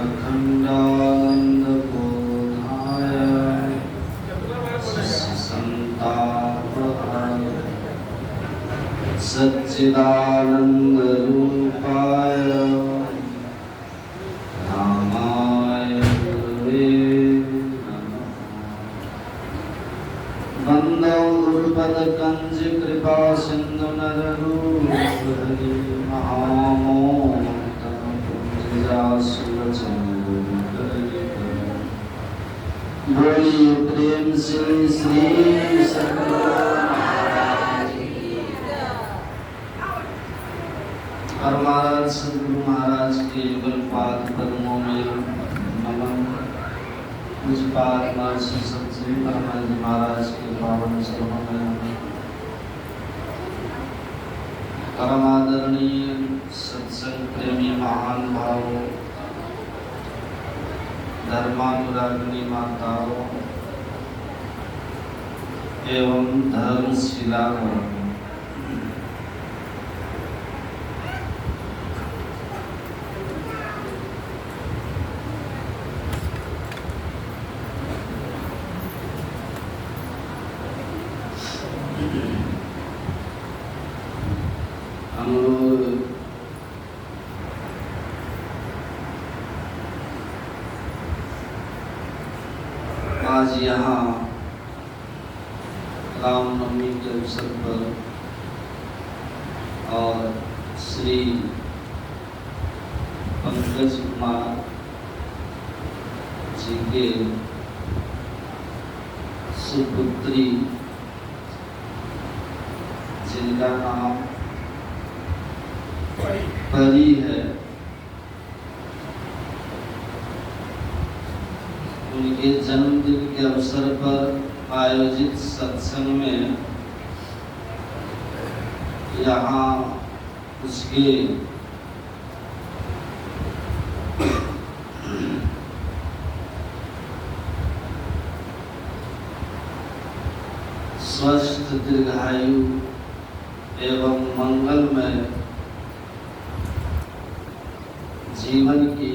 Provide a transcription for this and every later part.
अखंडानंदबोधाय सच्चिदानंदरूपाय सच्चिदानंदरूपाय रामाय गुरवे नमः। वन्दे गुरुपदकंज कृपा सिंधु नररूपधरि बोलिए प्रेम से श्री सद्गुरु महाराज और महाराज सद्गुरु महाराज के युगल पाद पद्मों में नमन। मुझ पाद महर्षि सत्संग परमानंद महाराज के पावन चरणों में नमन। परम आदरणीय सत्संग प्रेमी महान भावों, धर्मानुरागिनी माताओं एवं धर्मशिलाओं, हम लोग आज यहाँ रामनवमी के अवसर पर और श्री पंकज कुमार जी के सुपुत्री जिनका नाम परी है, उनके जन्मदिन के अवसर पर आयोजित सत्संग में यहाँ उसके स्वस्थ दीर्घायु एवं मंगलमय जीवन की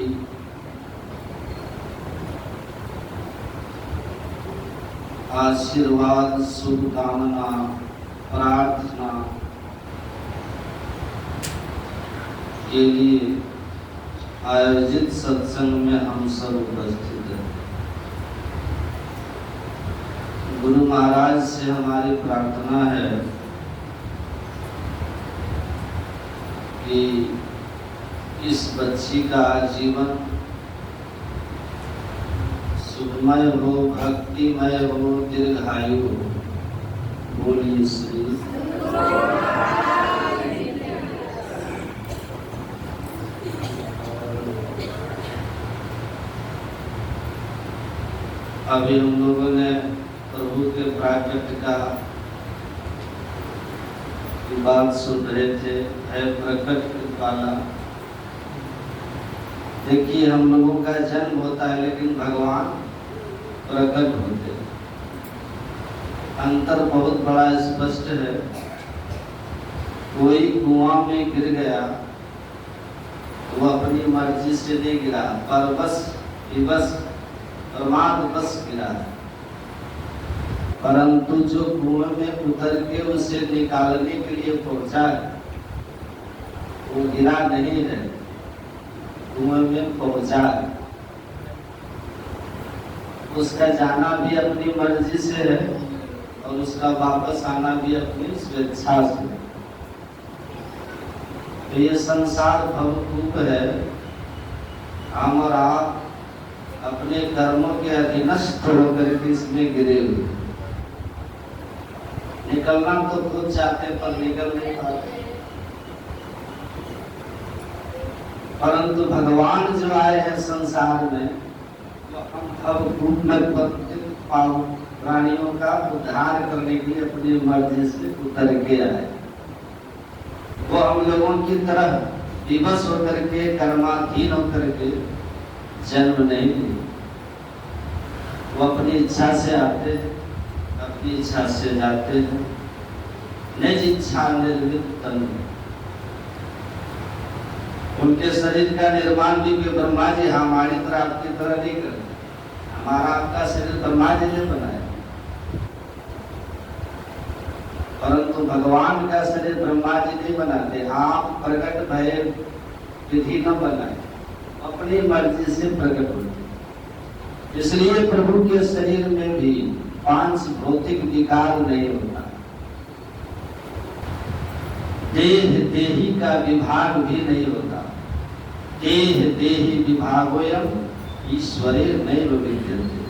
आशीर्वाद शुभकामना प्रार्थना के लिए आयोजित सत्संग में हम सब उपस्थित हैं। गुरु महाराज से हमारी प्रार्थना है कि इस बच्ची का जीवन सुखमय हो, भक्तिमय हो, दीर्घायु हो। बोलिए श्री। अभी हम लोगों ने प्रभु के प्राकट्य का बात सुन रहे थे, है प्रकट कृपाला। देखिए, हम लोगों का जन्म होता है लेकिन भगवान प्रकट होते हैं। अंतर बहुत बड़ा स्पष्ट है। कोई कुआं में गिर गया तो वह अपनी मर्जी से नहीं गिरा, पर बस प्रमाद बस गिरा। परंतु जो कुएं में उतर के उसे निकालने के लिए पहुंचा वो गिरा नहीं है, कुएं में पहुंचा। उसका जाना भी अपनी मर्जी से है और उसका वापस आना भी अपनी स्वेच्छा से। तो ये संसार भवकूप है। हम और आप अपने कर्मों के अधीनस्थ होकर के इसमें गिरे हुए। निकलना तो खुद चाहते पर निकल नहीं पाते। परंतु भगवान जो आए हैं संसार में, अब रूप में प्राणियों का उद्धार करने के लिए अपनी मर्जी से उतर के आए। वो हम लोगों की तरह विवश होकर के, कर्माधीन होकर के जन्म नहीं लिए। वो अपनी इच्छा से आते हैं, अपनी इच्छा से जाते हैं। निज इच्छा निर्मित तन। उनके शरीर का निर्माण भी ब्रह्मा जी हमारी तरह आपकी तरह नहीं करते। हमारा आपका शरीर ब्रह्मा जी ने बनाया, परंतु भगवान का शरीर ब्रह्मा जी नहीं बनाते। आप प्रकट भय विधि न बनाए, अपनी मर्जी से प्रकट होते। इसलिए प्रभु के शरीर में भी पांच भौतिक विकार नहीं होता। देह देही का विभाग भी नहीं होता। देह देही विभागोयम ईश्वरे नैव विद्यते।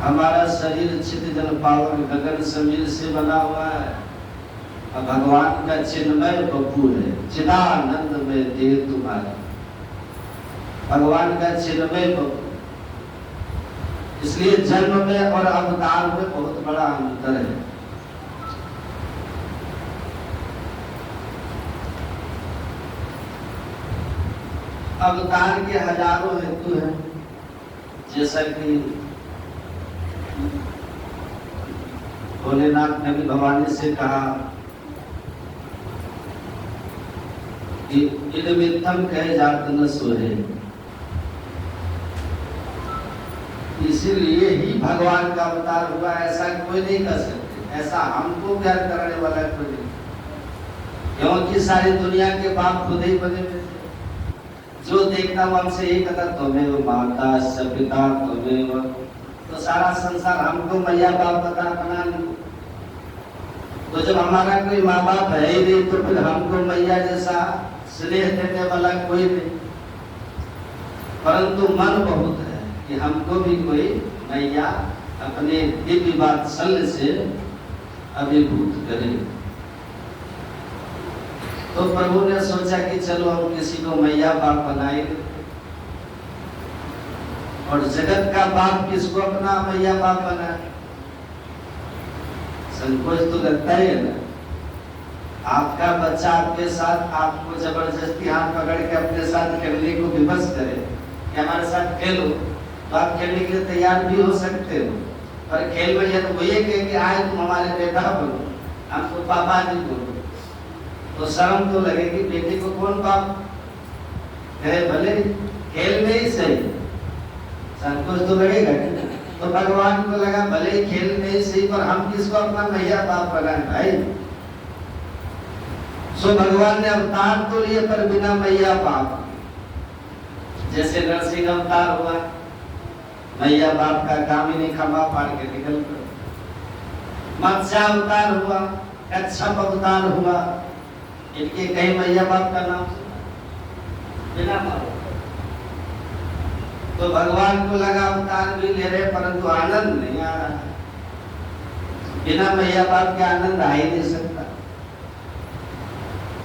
हमारा शरीर चित जल पावन गगन समीर से बना हुआ है, और भगवान का चिन्मय बपू है, चिदानंद में देह तुम्हारा। भगवान का चिन्मय बपू, इसलिए जन्म में और अवतार में बहुत बड़ा अंतर है। अवतार के हजारों हेतु हैं, जैसा कि भोलेनाथ ने भी भवानी से कहा कि इदमित्थम कहे जात न सोहे। इसीलिए ही भगवान का अवतार हुआ, ऐसा कोई नहीं कर सकते। ऐसा हमको प्यार करने वाला कोई नहीं, क्योंकि सारी दुनिया के बाप खुद ही बने हुए थे। जो देखता वो हमसे यही कहता, तुम्हें वो माता पिता, तुम्हें वो, तो सारा संसार हमको मैया बाप बना नहीं। तो जब हमारा कोई माँ बाप है ही नहीं, तो फिर हमको मैया जैसा स्नेह देने वाला कोई नहीं। परंतु मन बहुत है कि हमको भी कोई मैया अपने दिव्य वात्सल्य से अभिभूत करे। तो प्रभु ने सोचा कि चलो हम किसी को मैया बाप बनाएंगे, और जगत का बाप किसको अपना मैया बाप बनाए? संकोच तो लगता ही है ना। आपका बच्चा आपके साथ आपको जबरदस्ती हाथ पकड़ के अपने साथ खेलने को विवश करे कि हमारे साथ खेलो, तो आप खेलने के लिए तैयार भी हो सकते हो। पर खेल में यह तो ये कहे कि आए तुम हमारे बेटा बोलो, हमको पापा जी बोलो, तो शर्म तो लगेगी। बेटे को कौन बाप कहे? भले खेल में ही सही, संकोच तो लगेगा। तो भगवान को लगा भले खेल में ही सही, पर हम किसको अपना मैया बाप बनाए भाई? सो भगवान ने अवतार तो लिए, पर बिना मैया बाप। जैसे नरसिंह अवतार हुआ, मैया बाप का काम ही नहीं, खंभा फाड़ के निकल गए। मत्स्य अवतार हुआ, कच्छप अवतार हुआ, इनके कहीं मैया बाप का नाम सुना? बिना बाप। तो भगवान को लगा अवतार भी ले रहे, परंतु आनंद नहीं आ रहा। बिना मैया बाप के आनंद आ ही नहीं सकता।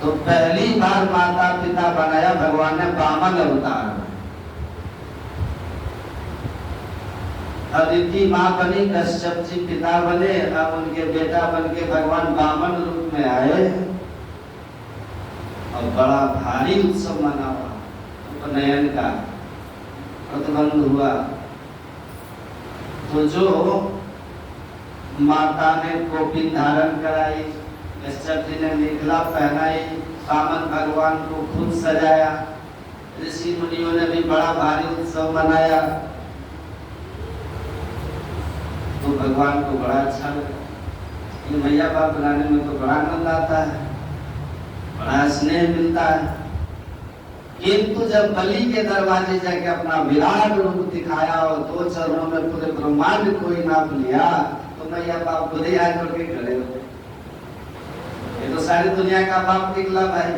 तो पहली बार माता पिता बनाया भगवान ने वामन अवतार। अदिति माँ बनी, कश्यप जी पिता बने, अब उनके बेटा बन के भगवान वामन रूप में आए, और बड़ा भारी उत्सव मना हुआ। उपनयन का प्रतिबंध हुआ। तो जो माता ने कोपी धारण कराई, कश्यप जी ने मेखला पहनाई, वामन भगवान को खुद सजाया, ऋषि मुनियों ने भी बड़ा भारी उत्सव मनाया। तो भगवान को बड़ा अच्छा लगा। ये मैया बाप बनाने में तो बड़ा आनंद आता है, बड़ा स्नेह मिलता है। किंतु जब बलि के दरवाजे जाके अपना विराट रूप दिखाया और 2 चरणों में पूरे ब्रह्मांड को ही नाप लिया, तो मैया बाप खुद ही हाथ जोड़ के खड़े हो। ये तो सारी दुनिया का बाप निकला भाई।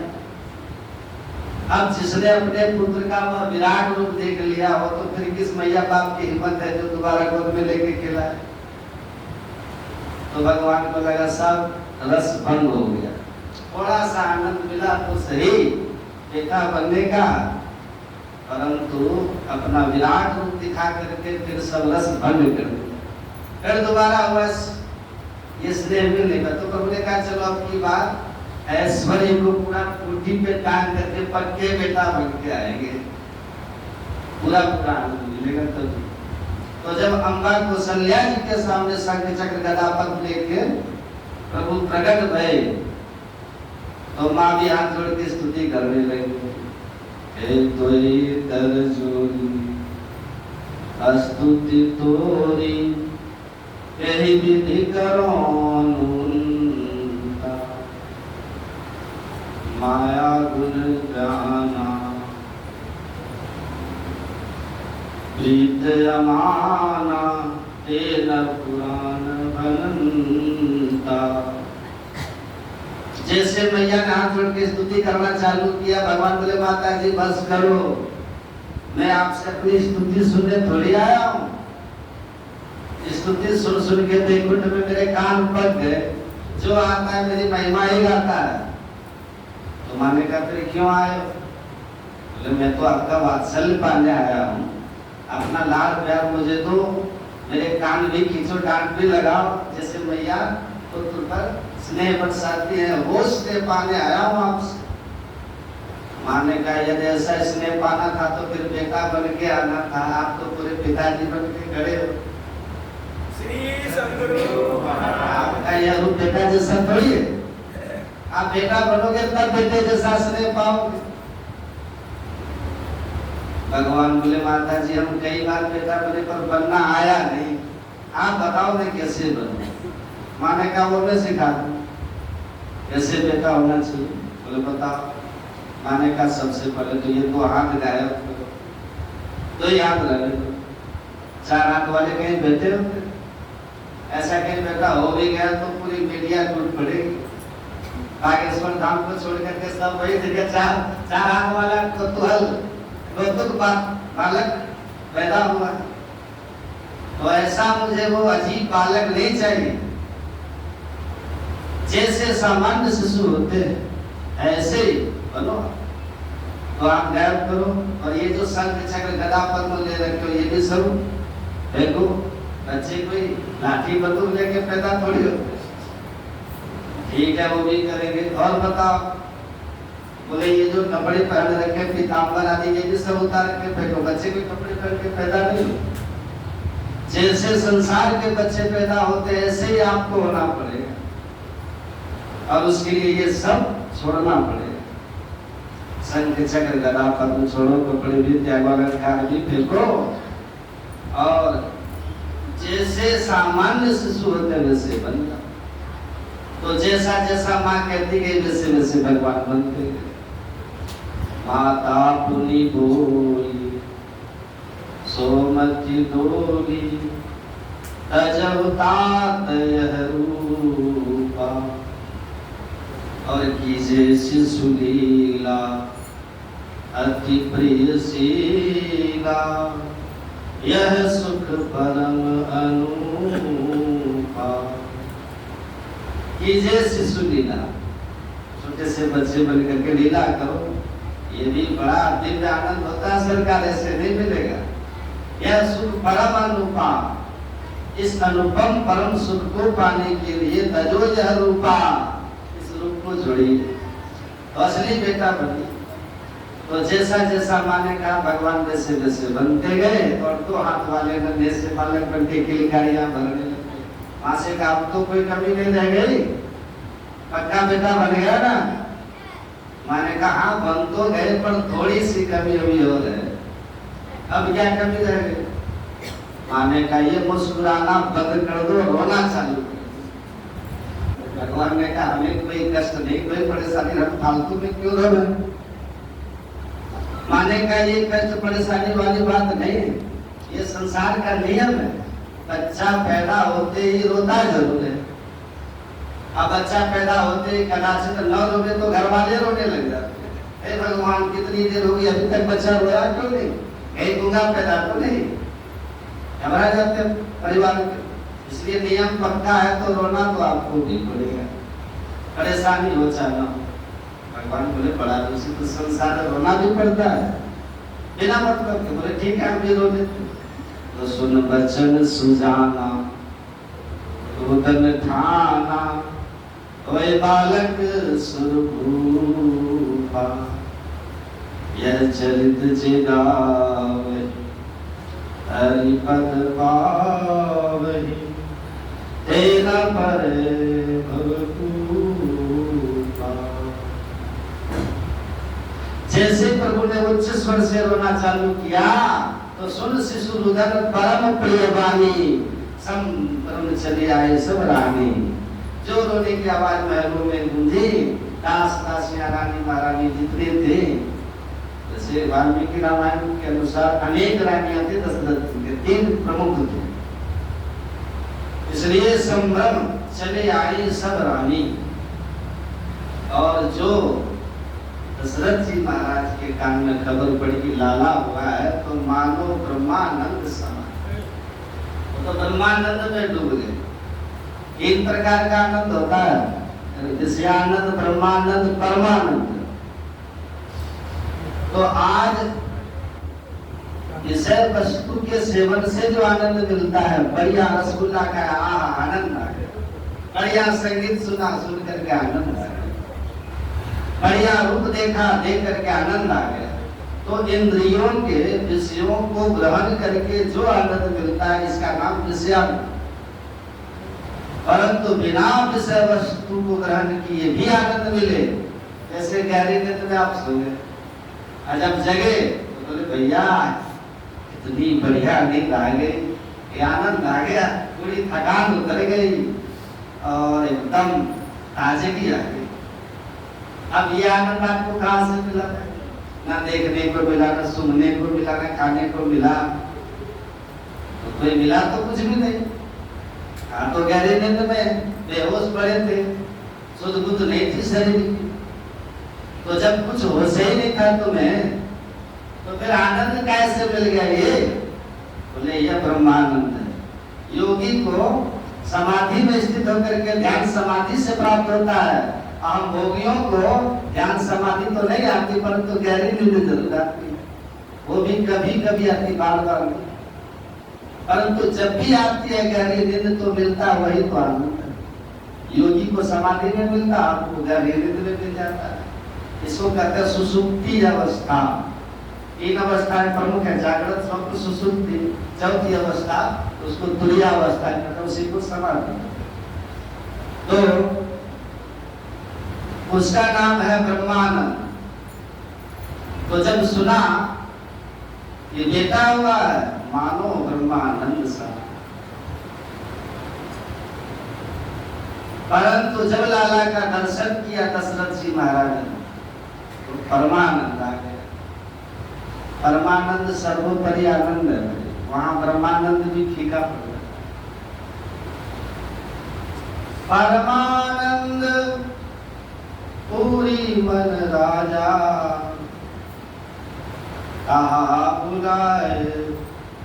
अब जिसने अपने पुत्र का वह विराट रूप देख लिया हो, तो फिर किस मैया बाप की हिम्मत है जो दोबारा गोद में लेके खिलाए? तो भगवान को लगा सब रस भंग हो गया। थोड़ा सा आनंद मिला तो सही बेटा बनने का, परंतु अपना विराट रूप दिखा करके फिर सब रस भंग कर दिया। फिर दोबारा बस ये स्नेह मिलने का। तो प्रभु ने कहा चलो अब की बात ऐश्वर्य को पूरा कुर्सी पे टांग करके पक्के बेटा बन के आएंगे, पूरा पूरा आनंद मिलेगा। तो जब अम्बा कौशल्या जी के सामने शंख चक्र गदा पद्म लेके प्रभु प्रकट भये, तो माँ भी हाथ जोड़ के स्तुति करने लगी, हे तोई कर जोरी स्तुति तोरी यही विधि करो माया गुण जाना प्रीत अमाना तेना पुराण बनता। जैसे मैया ने हाथ जोड़ के स्तुति करना चालू किया, भगवान बोले माता जी बस करो, मैं आपसे अपनी स्तुति सुनने थोड़ी आया हूँ। स्तुति सुन सुन के वैकुंठ में मेरे कान पक गए, जो आता है मेरी महिमा ही गाता है। तो माने का फिर क्यों आए हो? बोले मैं तो आपका वात्सल्य पाने आया हूँ, अपना लाड प्यार मुझे दो, मेरे कान भी खींचो, डांट भी लगाओ, जैसे मैया पुत्र पर स्नेह बरसाती है वो स्नेह पाने आया हूँ आपसे। माने का यदि ऐसा स्नेह पाना था तो फिर बेटा बन के आना था, आप तो पूरे पिताजी बन के खड़े हो। श्री सद्गुरु आपका यह रूप बेटा जैसा थोड़ी है, आप बेटा बनोगे तब बेटे जैसा स्नेह पाओगे। भगवान बोले माता जी हम कई बार बेटा बने पर बनना आया नहीं, आप बताओ मैं कैसे बनूं। माने का वो मैं सिखा दूं कैसे बेटा होना चाहिए। बोले बताओ। माने का सबसे पहले तो ये दो हाथ गायब करो, दो ही हाथ रख दो, चार हाथ वाले कहीं बैठे होते, ऐसा कहीं बेटा हो भी गया तो पूरी मीडिया टूट पड़ेगी। बागेश्वर धाम को छोड़ करके सब वही जगह चार हाथ वाला कौतूहल कौतुक बालक पैदा हुआ। तो ऐसा मुझे वो अजीब बालक नहीं चाहिए, जैसे सामान्य शिशु होते हैं ऐसे ही बनो। तो आप गायब करो, और ये जो शंख चक्र गदा पद्म ले रखे हो ये भी सब देखो। बच्चे कोई लाठी बंदूक लेके पैदा थोड़ी होते, ठीक है वो भी करेंगे। और बताओ। बोले ये जो कपड़े पहन रखे पीताम्बर आदि ये भी सब उतार के फेंको, बच्चे कोई कपड़े पहन के पैदा नहीं हो। जैसे संसार के बच्चे पैदा होते हैं ऐसे ही आपको होना पड़ेगा, और उसके लिए ये सब छोड़ना पड़ेगा। शंख चक्र गदा पद्म छोड़ो, कपड़े भी त्यागो, अलंकार भी फेंको, और जैसे सामान्य शिशु होते वैसे बन जाओ। तो जैसा जैसा माँ कहती गई वैसे वैसे भगवान बनते गए। माता पुनि बोली सोमति डोली तजहु तात यह रूपा, और कीजे शिशु लीला अति प्रिय शीला, यह सुख परम अनुपा। कीजे शिशु लीला, छोटे से बच्चे बन करके लीला करो, ये भी बड़ा दिव्य आनंद होता है, सरकार ऐसे नहीं मिलेगा। यह सुख परम अनुपा, इस अनुपम परम सुख को पाने के लिए तजो यह रूपा, इस रूप को जोड़िए तो असली बेटा बनिए। तो जैसा जैसा माने कहा भगवान वैसे वैसे बनते गए, और दो हाथ वाले नन्हे से बालक बन के किलकारियां भरने लगे। वहां से कहा अब तो कोई कमी नहीं रह गई, पक्का बेटा बन गया ना। माने कहा हाँ बन तो गए पर थोड़ी सी कमी अभी और है, अब क्या कमी रह गई। माने का ये मुस्कुराना बंद कर दो, रोना चालू कर दो। भगवान ने कहा हमें कोई कष्ट नहीं, कोई परेशानी, हम फालतू में क्यों रोवे। माने का ये कष्ट परेशानी वाली बात नहीं है, ये संसार का नियम है। बच्चा पैदा होते ही रोता जरूर है। अब बच्चा पैदा होते ही कदाचित न रोवे तो घर वाले रोने लग जाते हैं, हे भगवान कितनी देर हो गई अभी तक बच्चा रोया क्यों नहीं, कहीं गुंगा पैदा तो नहीं, घबरा जाते परिवार के। इसलिए नियम पक्का है तो रोना तो आपको भी पड़ेगा, परेशानी हो चाहे। भगवान बोले बड़ा दूसरी तो संसार रोना भी पड़ता है बिना मतलब के। बोले ठीक है हम भी रो देते। तो सुन बचन सुजाना रुदन ठाना, ओए बालक सुरभूपा, यह चरित जिगावे हरिपद पावहि, तेरा पर भवपूपा। जैसे प्रभु ने उच्च स्वर से रोना चालू किया तो सुन शिशु रुदन परम प्रिय वाणी, संभ्रम चली आए सब रानी। जो रोने की आवाज महलों में गूंजी, दास दासियां रानी महारानी जितने थे, जैसे वाल्मीकि रामायण के अनुसार अनेक रानियां थे, दशरथ के 3 प्रमुख थे, इसलिए संभ्रम चले आई सब रानी। और जो दशरथ जी महाराज के कान में खबर पड़ी कि लाला हुआ है तो मानो ब्रह्मानंद समा, तो ब्रह्मानंद में डूब गए। 3 प्रकार का आनंद होता है, विषयानंद, ब्रह्मानंद, परमानंद। तो आज विषय वस्तु के सेवन से जो आनंद मिलता है, बढ़िया रसगुल्ला का आनंद आ गया, बढ़िया संगीत सुना सुन करके आनंद आ गया, बढ़िया रूप देखा देख करके आनंद आ गया। तो इंद्रियों के विषयों को ग्रहण करके जो आनंद मिलता है, इसका नाम विषयानंद। परंतु बिना विषय वस्तु को ग्रहण किए भी आनंद मिले, जैसे गहरी नींद में आप सो गए, जब जगे तो बोले भैया इतनी बढ़िया नींद आ गई, ये आनंद आ गया, पूरी थकान उतर गई और एकदम ताजगी आ गई। अब ये आनंद आपको कहाँ से मिला? ना देखने को मिला, ना सुनने को मिला, ना खाने को मिला, तो कोई मिला तो कुछ भी नहीं। हाँ तो गहरे नींद में बेहोश पड़े थे, सुध बुध नहीं थी शरीर की, तो जब कुछ होश ही नहीं था तुम्हें, तो फिर आनंद कैसे मिल गया? ये बोले यह ब्रह्मानंद है। योगी को समाधि में स्थित होकर के ध्यान समाधि से प्राप्त होता है। हम भोगियों को ध्यान समाधि तो नहीं आती, परंतु गहरी नींद जरूर आती है, वो भी कभी कभी आती, बार बार नहीं। परंतु जब भी आती है गहरी नींद तो मिलता वही तो आनंद है। योगी को समाधि में मिलता, आपको गहरी नींद में मिल जाता है। इसको कहते हैं सुसुप्ति अवस्था। 3 अवस्थाएं प्रमुख है, जागृत, स्वप्न, सुसुप्ति। चौथी अवस्था उसको तुरीय अवस्था कहते हैं, उसी को समाधि। तो उसका नाम है ब्रह्मानंद। तो जब सुना ये बेटा हुआ है, मानो ब्रह्मानंद सा। परंतु जब लाला का दर्शन किया दशरथ जी महाराज ने, तो परमानंद आ गया। परमानंद सर्वोपरि आनंद है, वहां ब्रह्मानंद भी फीका पड़ गया। परमानंद पूरी मन राजा, कहा बुलाए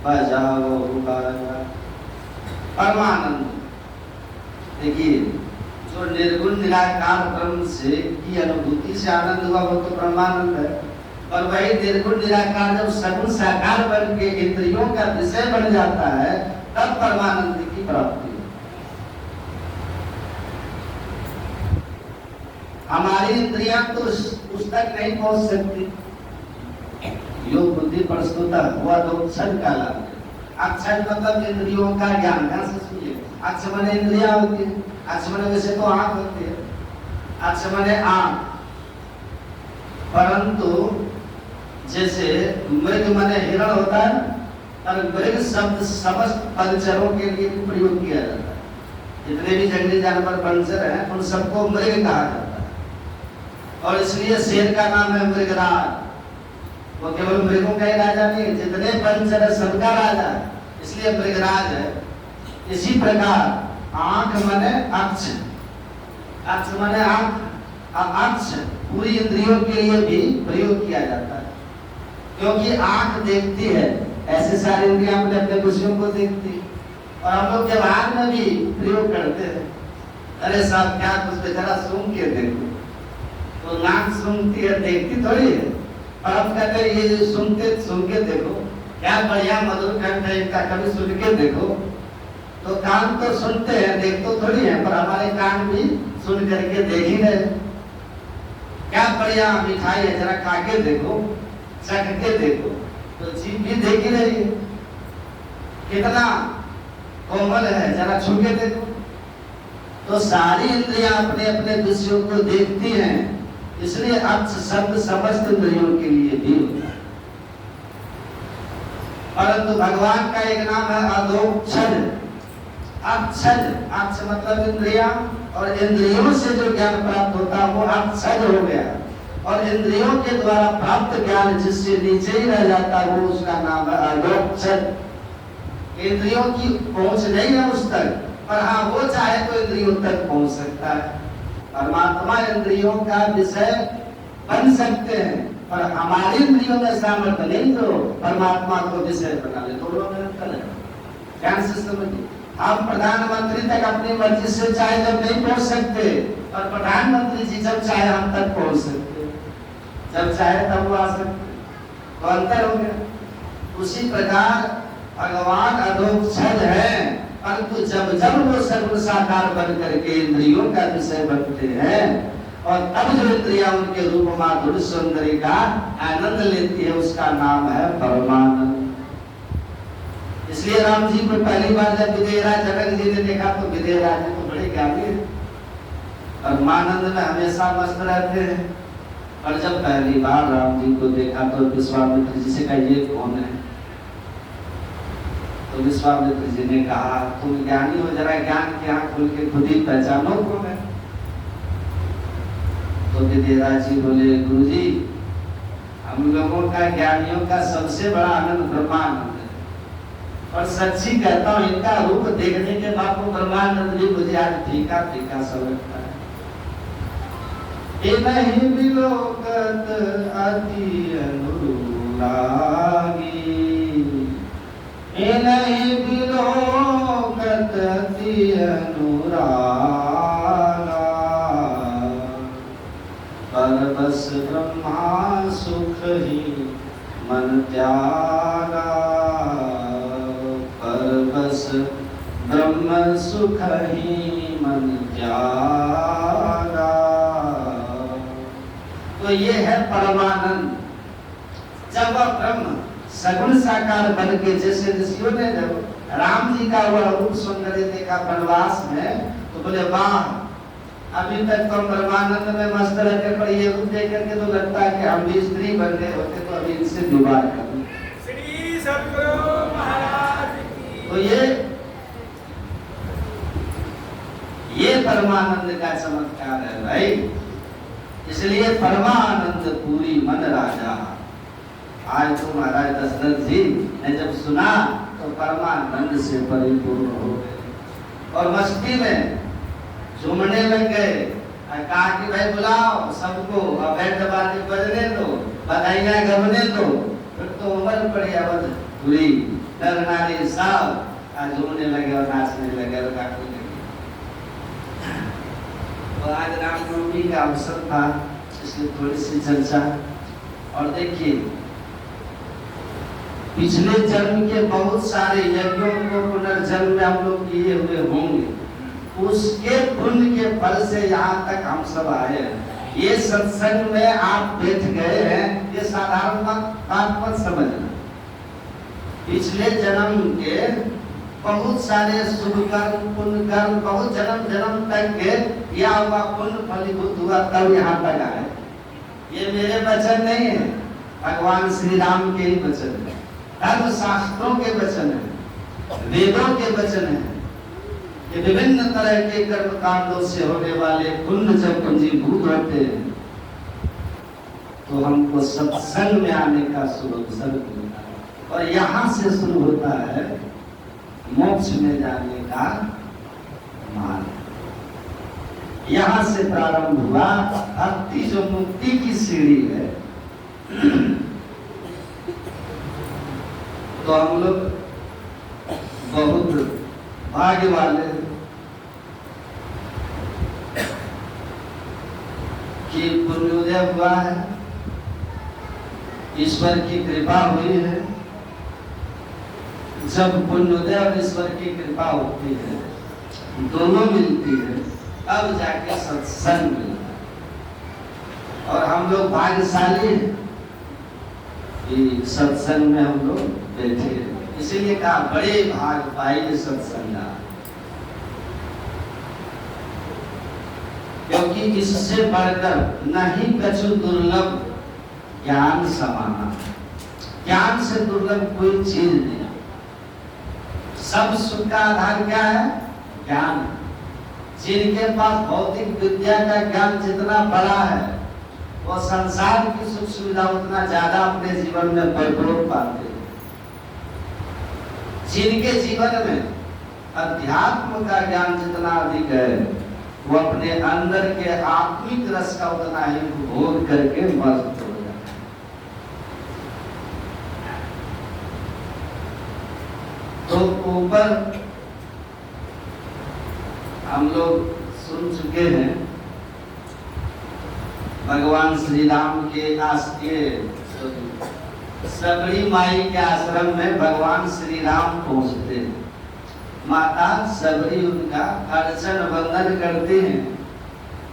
बजाओ बाजा। परमानंद, देखिए जो निर्गुण निराकार ब्रह्म से की अनुभूति से आनंद हुआ वो तो ब्रह्मानंद है। और वही निर्गुण निराकार जब सगुण साकार बन के इंद्रियों का विषय बन जाता है, तब परमानंद की प्राप्ति। हमारी इंद्रियां तो उस तक नहीं पहुंच सकती। योग बुद्धि प्रस्तुता हुआ तो क्षण काला। अक्षर मतलब इंद्रियों का ज्ञान। ध्यान से सुनिए, अक्ष माने इंद्रियां होती है, अक्ष माने वैसे तो आंख होती है, अक्ष माने आंख। परंतु जैसे मृग माने हिरण होता है, और मृग शब्द समस्त पंचरों के लिए प्रयोग किया जाता है। जितने भी जंगली जानवर पंचर हैं उन सबको मृग कहा जाता है। और इसलिए शेर का नाम है मृगराज। वो केवल मृगों का ही राजा नहीं, जितने पंचर है सबका राजा है, इसलिए मृगराज है। इसी प्रकार आंख माने अक्ष, अक्ष माने आंख, अक्ष पूरी इंद्रियों के लिए भी प्रयोग किया जाता है, क्योंकि आंख देखती है, ऐसे सारी इंद्रियां अपने अपने विषयों को देखती। और हम लोग व्यवहार में भी प्रयोग करते हैं। अरे साहब क्या कुछ बेचारा सूंघ के देखो, तो नाक सूंघती है, देखती थोड़ी है। और हम कहते हैं ये सुन के देखो, क्या बढ़िया मधुर कंठ है इनका, कभी सुन के देखो। तो कान तो सुनते हैं, देख तो थोड़ी है, पर हमारे कान भी सुन करके देख ही रहे। क्या बढ़िया मिठाई है, जरा खा के देखो, चख के देखो, तो जीभ भी देख ही रही है। कितना कोमल है, जरा छू के देखो। तो सारी इंद्रियां अपने अपने विषयों को देखती हैं, इसलिए अक्ष शब्द समस्त इंद्रियों के लिए भी होता है। परंतु भगवान का एक नाम है अधोक्षज। अक्षज, अक्ष मतलब इंद्रिया, और इंद्रियों से जो ज्ञान प्राप्त होता है वो अक्षज हो गया। और इंद्रियों के द्वारा प्राप्त ज्ञान जिससे नीचे ही रह जाता है वो उसका नाम है अधोक्षज। इंद्रियों की पहुंच नहीं है उस तक, पर हाँ वो चाहे तो इंद्रियों तक पहुंच सकता है। परमात्मा इंद्रियों का विषय बन सकते हैं, पर हमारी इंद्रियों में सामर्थ्य नहीं तो परमात्मा को विषय बना ले। दोनों में अंतर है। ध्यान से समझिए, हम प्रधानमंत्री तक अपनी मर्जी से चाहे जब नहीं पहुंच सकते, और प्रधानमंत्री जी जब चाहे हम तक पहुंच सकते, जब चाहे तब वो आ सकते, तो अंतर हो गया। उसी प्रकार भगवान अधोक्षज है, परंतु जब जब वो सर्व साकार बन करके इंद्रियों का विषय बनते हैं, और तब जो इंद्रियां उनके रूप माधुर्य सौंदर्य का आनंद लेती है, उसका नाम है परमानंद। इसलिए राम जी को पहली बार जब विदेहराज जनक जी ने देखा तो विदेहराज जी तो बड़े ज्ञानी हैं, परमानंद में हमेशा मस्त रहते हैं। और जब पहली बार राम जी को देखा तो विश्वामित्र जी से कहा ये कौन है? तो विश्वामित्र जी ने कहा तुम ज्ञानी हो, जरा ज्ञान की आंख खोल के खुद ही पहचानो कौन है। तो विदेहराज जी बोले गुरुजी, हम लोगों का ज्ञानियों का सबसे बड़ा आनंद ब्रह्मानंद है, और सच्ची कहता हूँ इनका रूप देखने के बाद वो ब्रह्मानंद भी मुझे आज फीका फीका सा लगता है। नहीं बिलोकत अति अनुरागी, नहीं बिलोकत अति अनुरागा, परबस ब्रह्मा सुख ही मन त्यागा, परबस ब्रह्म सुख ही मन त्यागा। तो ये है परमानंद। जब वह ब्रह्म सगुण साकार बन के, जैसे ऋषियों ने जब राम जी का वह रूप सौंदर्य देखा वनवास में, तो बोले वाह, अभी तक तो ब्रह्मानंद में मस्त रहते, पर ये रूप देख करके तो लगता है कि हम भी स्त्री बन गए होते तो अभी इनसे विवाह कर लेते। श्री सद्गुरु महाराज की। तो ये परमानंद का चमत्कार है भाई। इसलिए परमानंद पूरी मन राजा। आज तो महाराज दशरथ जी ने जब सुना तो परमानंद से परिपूर्ण हो गए और मस्ती में झूमने लग गए। कहा कि भाई बुलाओ सबको, अब बैंड बाजे बजने दो, बधाइयां गबने दो। फिर तो उम्र पड़ी अवध हुई, नर नारी सब झूमने लगे और नाचने लगे और गाने लगे। तो आज रामनवमी का अवसर था, इसलिए थोड़ी सी चर्चा। और देखिए, पिछले जन्म के बहुत सारे यज्ञों को पुनर्जन्म में हम लोग किए हुए होंगे, उसके पुण्य के फल से यहाँ तक हम सब आए हैं। ये सत्संग में आप बैठ गए हैं, ये साधारण बात मत समझना। पिछले जन्म के बहुत सारे शुभ कर्म, पुण्य कर्म, बहुत जन्म जन्म तक के या हुआ पुण्य फलीभूत हुआ, तब यहाँ तक आए। ये मेरे वचन नहीं है, भगवान श्री राम के ही वचन है, धर्म शास्त्रों के वचन है, वेदों के वचन है। ये विभिन्न तरह के कर्म कांडों से होने वाले पुण्य जब पंजीभूत होते हैं तो हमको सत्संग में आने का शुभ अवसर मिलता है, और यहाँ से शुरू होता है मोक्ष में जाने का मार्ग। यहाँ से प्रारंभ हुआ भक्ति, जो मुक्ति की सीढ़ी है। तो हम लोग बहुत भाग्य वाले कि पुण्योदय हुआ है, ईश्वर की कृपा हुई है। जब पुण्योदय और ईश्वर की कृपा होती है, दोनों मिलती है, अब जाके सत्संग मिलता है। और हम लोग भाग्यशाली हैं कि सत्संग में हम लोग बैठे हैं। इसीलिए कहा बड़े भाग पाई सत्संगा। क्योंकि इससे बढ़कर नहीं कछु दुर्लभ ज्ञान समाना। ज्ञान से दुर्लभ कोई चीज नहीं। सब सुख का आधार क्या है? ज्ञान। जिनके पास भौतिक विद्या का ज्ञान जितना बड़ा है, वो संसार की सुख सुविधा उतना ज्यादा अपने जीवन में बरकरार पाते हैं। जिनके जीवन में अध्यात्म का ज्ञान जितना अधिक है, वो अपने अंदर के आत्मिक रस का उतना ही उपभोग करके मस्त हो जाता है। तो ऊपर हम लोग सुन चुके हैं भगवान श्री राम के सबरी माई के आश्रम में भगवान श्री राम पहुंचते हैं। माता सबरी उनका अर्चन वंदन करते हैं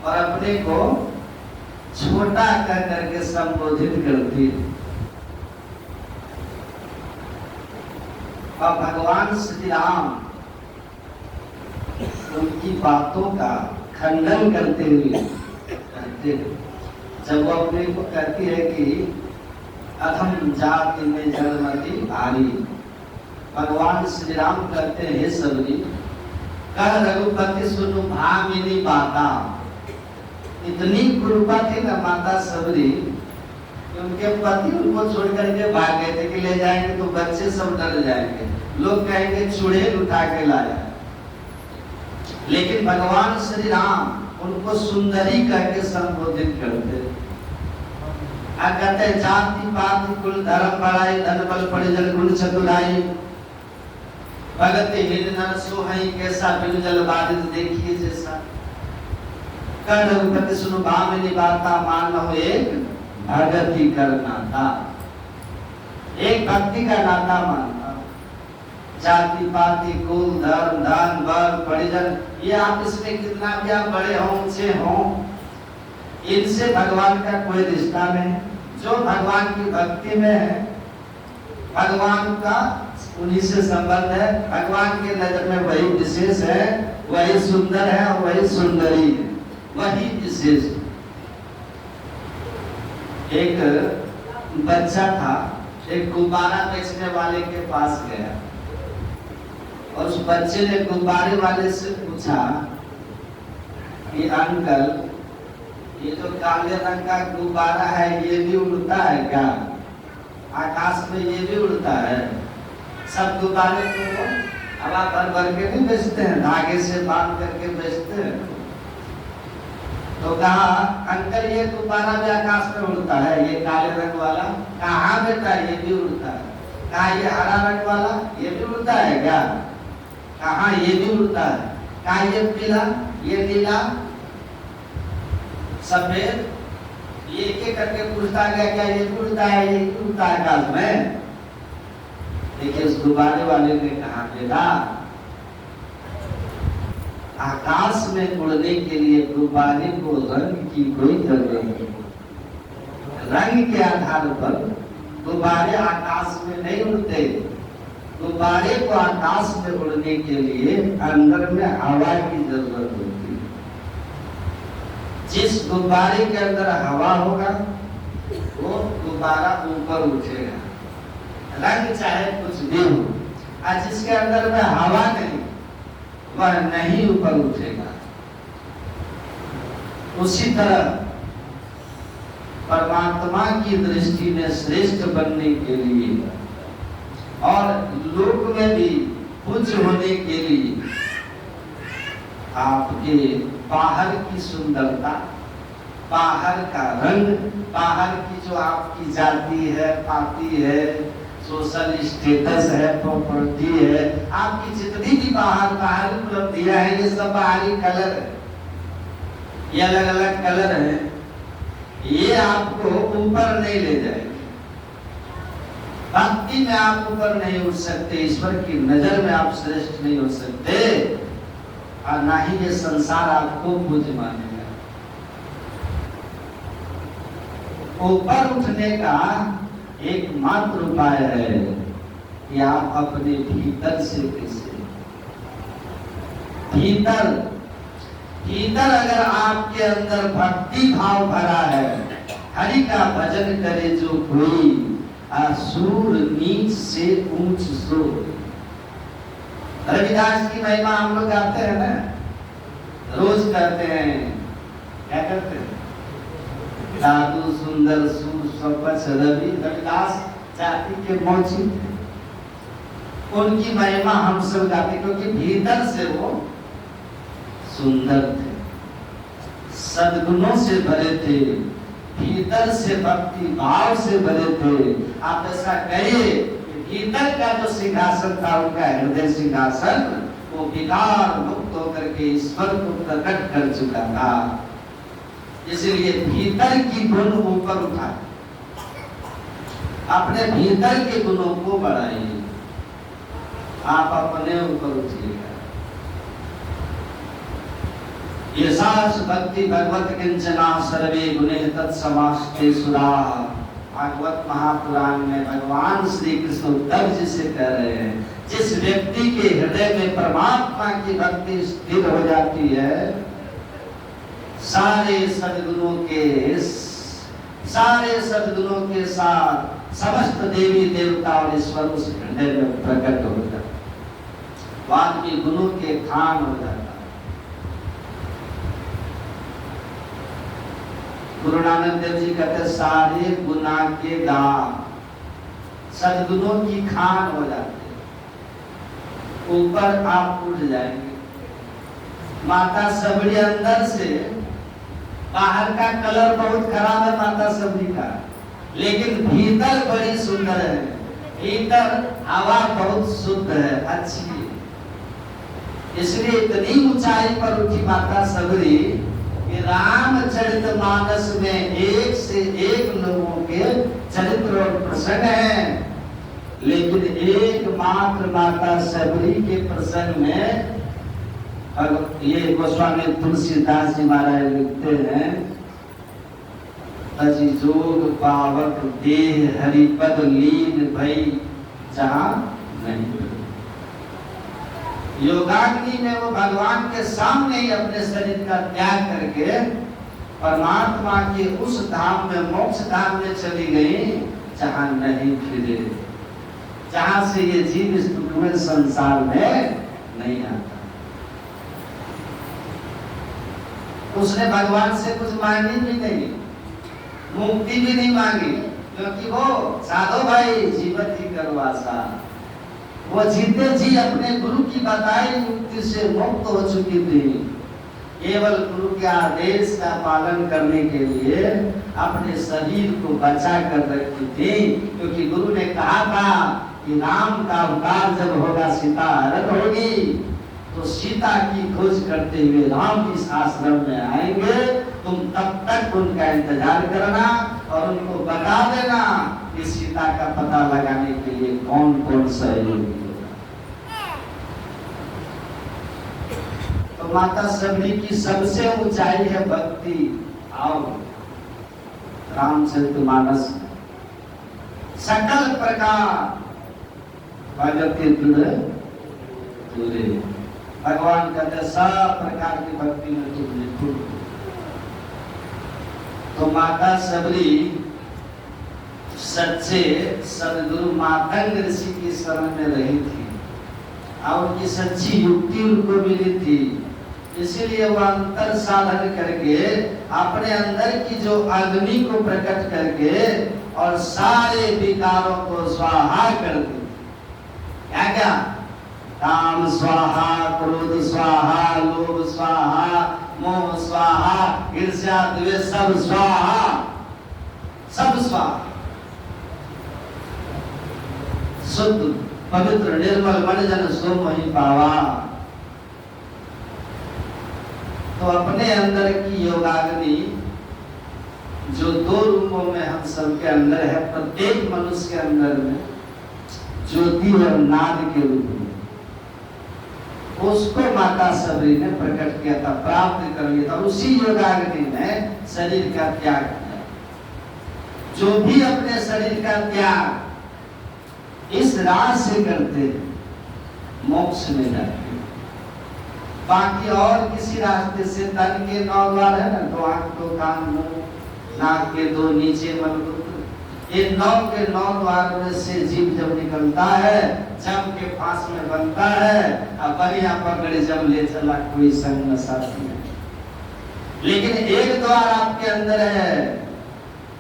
और अपने को छोटा कह करके संबोधित करती है। और भगवान श्री राम उनकी बातों का खंडन करते हुए कहते हैं, जब वो अपने को कहती है कि अधम जाति में जन्मती भारी, भगवान श्री राम कहते हैं, हे सबरी, कह रघुपति सुनु भामिनी बाता। इतनी कृपा थी ना माता सबरी, उनके पति उनको छोड़ करके भाग गए थे कि ले जाएंगे तो बच्चे सब डर जाएंगे, लोग कहेंगे चुड़ैल उठा के लाया। लेकिन भगवान श्री राम उनको सुंदरी कह के संबोधित करते। कहते जाति पाति कुल धर्म बड़ाई धन बल परिजन गुण चतुराई भगत हिन नर सोहई कैसा बिनु जल बारिश देखिए जैसा। कर रघुपति सुनु भामिनी बाता मान हो एक भगति करना था, एक भक्ति का नाता मानता। जाति पाति कुल धर्म धन बल परिजन, ये आप इसमें कितना भी आप बड़े हों ऊंचे हों, इनसे भगवान का कोई रिश्ता नहीं। जो भगवान की भक्ति में है, भगवान का उन्हीं से संबंध है। भगवान के नजर में वही विशेष है, वही सुंदर है और वही सुंदरी है, वही विशेष। एक बच्चा था, एक गुब्बारा बेचने वाले के पास गया और उस बच्चे ने गुब्बारे वाले से पूछा कि अंकल, ये जो काले रंग का गुब्बारा है ये भी उड़ता है क्या? आकाश में ये भी उड़ता है? सब गुब्बारे को हवा भर भर के नहीं बेचते हैं, धागे से बांध करके बेचते हैं। तो कहा अंकल ये गुब्बारा भी आकाश में उड़ता है, ये काले रंग वाला? कहाँ बेटा ये भी उड़ता है। कहा ये हरा रंग वाला ये भी उड़ता है क्या? कहाँ ये भी उड़ता है। कहा ये पीला, ये नीला, सफेद, ये एक करके पूछता गया क्या ये भी उड़ता है, ये भी उड़ता है आकाश में? देखिए उस गुब्बारे वाले ने कहा बेटा, आकाश में उड़ने के लिए गुब्बारे को रंग की कोई जरूरत नहीं। रंग के आधार पर गुब्बारे आकाश में नहीं उड़ते। गुब्बारे को आकाश में उड़ने के लिए अंदर में हवा की जरूरत होती है। जिस गुब्बारे के अंदर हवा होगा वो गुब्बारा ऊपर उठेगा, रंग चाहे कुछ भी हो। और जिसके अंदर में हवा नहीं, वह नहीं ऊपर उठेगा। उसी तरह परमात्मा की दृष्टि में श्रेष्ठ बनने के लिए और लोक में भी पूज्य होने के लिए आपके बाहर की सुंदरता, बाहर का रंग, बाहर की जो आपकी जाति है, पाति है, सोशल स्टेटस है, प्रॉपर्टी है, आपकी जितनी भी बाहर उपलब्धियां हैं, ये सब बाहरी कलर है, ये अलग अलग कलर है, ये आपको ऊपर नहीं ले जाएंगे। भक्ति में आप ऊपर नहीं उठ सकते, ईश्वर की नजर में आप श्रेष्ठ नहीं हो सकते, और ना ही ये संसार आपको पूज्य मानेगा। ऊपर उठने का एकमात्र उपाय है कि आप अपने भीतर से कैसे, भीतर भीतर अगर आपके अंदर भक्ति भाव भरा है, हरि का भजन करे जो कोई, असुर नीच से ऊंच सो। रविदास की महिमा हम लोग गाते हैं ना, रोज करते हैं। क्या करते हैं? साधु सुंदर सुपच रवि, रविदास जाति के मौची थे, उनकी महिमा हम सब गाते क्योंकि भीतर से वो सुंदर थे, सद्गुणों से भरे थे, भीतर से भक्ति भाव से भरे थे। आप ऐसा कहिए कि भीतर का जो सिंहासन था उनका हृदय सिंहासन, वो विकार मुक्त होकर के ईश्वर को प्रकट कर चुका था। इसलिए भीतर की गुण ऊपर उठा, अपने भीतर के गुणों को बढ़ाइए, आप अपने ऊपर उठिएगा। यशास भक्ति भगवत किंचना सर्वे गुणे तत्समास्ते सुरा। भागवत महापुराण में भगवान श्री कृष्ण उद्धव जी से कह रहे हैं, जिस व्यक्ति के हृदय में परमात्मा की भक्ति स्थिर हो जाती है, सारे सद्गुणों के साथ समस्त देवी देवता और ईश्वर उस हृदय में प्रकट हो जाता, आदमी गुणों के खान हो जाता। गुरु नानक देव जी कहते सारे गुना के दाम सद्गुणों की खान हो जाते, ऊपर आप उठ जाएंगे। माता सबरी अंदर से, बाहर का कलर बहुत खराब है माता सबरी का, लेकिन भीतर बड़ी सुंदर है, भीतर हवा बहुत शुद्ध है, अच्छी है। इसलिए इतनी ऊंचाई पर उठी माता सबरी कि रामचरितमानस में एक से एक लोगों के चरित्र और प्रसंग हैं, लेकिन एकमात्र माता सबरी के प्रसंग में ये गोस्वामी तुलसीदास जी महाराज लिखते हैं, अजी जोग पावक देह हरिपद लीन भई जहां नहीं। योगाग्नि में वो भगवान के सामने ही अपने शरीर का त्याग करके परमात्मा के उस धाम में, मोक्ष धाम में चली गई जहां नहीं फिरे, जहां से ये जीव इस दुखमय संसार में नहीं आता। उसने भगवान से कुछ मांगी भी नहीं, मुक्ति भी नहीं मांगी, क्योंकि वो साधो भाई जीवन ही करवासा, वो जीते जी अपने गुरु की बताई मुक्ति से मुक्त हो चुकी थी। केवल गुरु के आदेश का पालन करने के लिए अपने शरीर को बचा कर रखी थी, क्योंकि गुरु ने कहा था कि राम का अवतार जब होगा सीता हरण होगी, तो सीता की खोज करते हुए राम इस आश्रम में आएंगे, तुम तब तक उनका इंतजार करना और उनको बता देना कि सीता का पता लगाने के लिए कौन कौन सहयोगी होगा। तो माता सबरी की सबसे ऊंचाई है भक्ति। आओ रामचरितमानस सकल प्रकार भगत के तुरे, भगवान कहते सब प्रकार की भक्ति में तुमने खुद। तो माता सबरी सच्चे सदगुरु मातंग ऋषि की शरण में रही थी और उनकी सच्ची युक्ति उनको मिली थी, इसीलिए वह अंतर साधन करके अपने अंदर की जो अग्नि को प्रकट करके और सारे विकारों को स्वाहा कर दी। क्या क्या? काम स्वाहा, क्रोध स्वाहा, लोभ स्वाहा, मोह स्वाहा, ईर्ष्या द्वेष सब स्वाहा, सब स्वाहा। शुद्ध पवित्र निर्मल मन जन सो मही पावा। तो अपने अंदर की योगाग्नि जो दो रूपों में हम सबके अंदर है, प्रत्येक मनुष्य के अंदर में ज्योति और नाद के रूप में, उसको माता सबरी ने प्रकट किया था, प्राप्त कर लिया था। उसी योगाग्नि में शरीर का त्याग किया। जो भी अपने शरीर का त्याग इस राज से करते हैं, मोक्ष में जाते हैं। बाकी और किसी रास्ते से तन के 9 द्वार है ना, 2 आंख 2 कान मुंह नाक के 2 नीचे मलमूत्र, ये 9 के 9 द्वार में से जीव जब निकलता है जम के फांस में बनता है, अब बढ़िया पकड़े जब ले चला कोई संग न साथी है। लेकिन एक द्वार आपके अंदर है,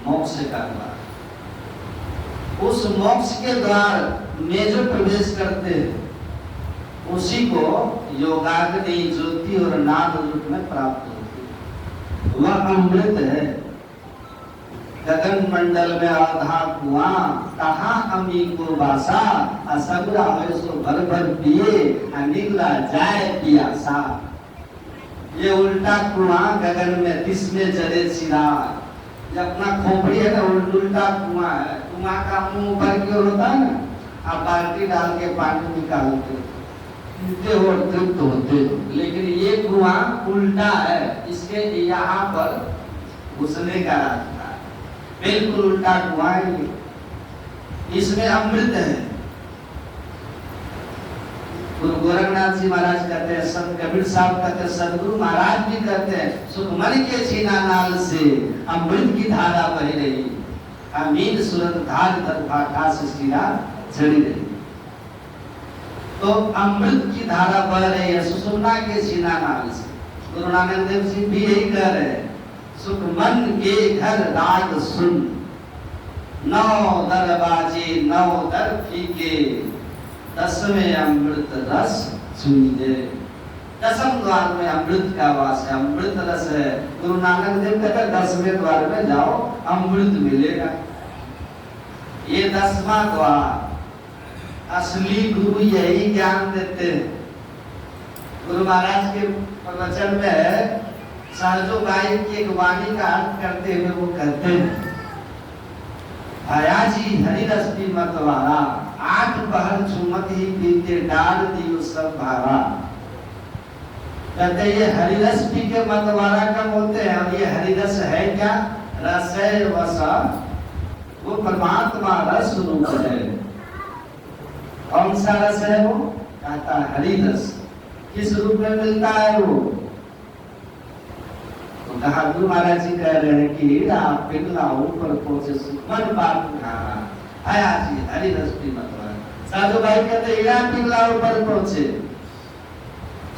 मोक्ष का द्वार। उस मोक्ष के द्वार में जो प्रवेश करते हैं उसी को योगाग्नि ज्योति और नाद रूप में प्राप्त होती है। वह अमृत है। गगन मंडल में आधा कुआं, कहाँ अमी को बासा, असगरा है सो भर भर पिए, निकला जाए पियासा। ये उल्टा कुआं गगन में तिसमें जले चिराग। जब अपना खोपड़ी है ना उल्टा कुआं है, कुआं का मुंह भर के होता है ना, आप बाल्टी डाल के पानी निकालते पीते हो और तृप्त होते हो। लेकिन ये कुआं उल्टा है, इसके यहाँ पर घुसने का रास्ता है, बिल्कुल उल्टा कुआं है। इसमें अमृत है। गुरु गोरखनाथ जी महाराज कहते हैं, संत कबीर साहब कहते हैं, सदगुरु महाराज भी कहते हैं, सुखमन के छीना नाल से अमृत की धारा बह रही, अमीन सुरत धार दरभाटा से शिरा चढ़ी रही। तो अमृत की धारा बह रही है सुषुम्ना के छीना नाल से। गुरु नानक देव जी भी यही कह रहे हैं, सुख मन के घर राग सुन, 9 दरवाजे 9 दर फीके, 10वें अमृत रस चूजे। 10वें द्वार में अमृत का वास है, अमृत रस है। गुरु नानक देव कहते 10वें द्वार में जाओ अमृत मिलेगा। ये 10वां द्वार असली गुरु यही ज्ञान देते हैं। गुरु महाराज के प्रवचन में सहजो गाय की एक वाणी का अर्थ करते हुए वो कहते हैं, भया जी हरि रस पी मतवारा, 8 पहर चुमत ही पीते डाल दियो सब भारा। कहते ये हरिरस पी के मतवारा कम होते हैं। और ये हरिरस है क्या? रस है वसा, वो परमात्मा रस रूप है। कौन सा रस है वो? कहता हरिरस। किस रूप में मिलता है वो? तो कहा गुरु महाराज जी कह रहे हैं कि आप पिघला ऊपर पहुंचे सुखमन बात उठाना, आया जी हरिरस पी मतवारा। साधु भाई कहते हीरा पिघला ऊपर पहुंचे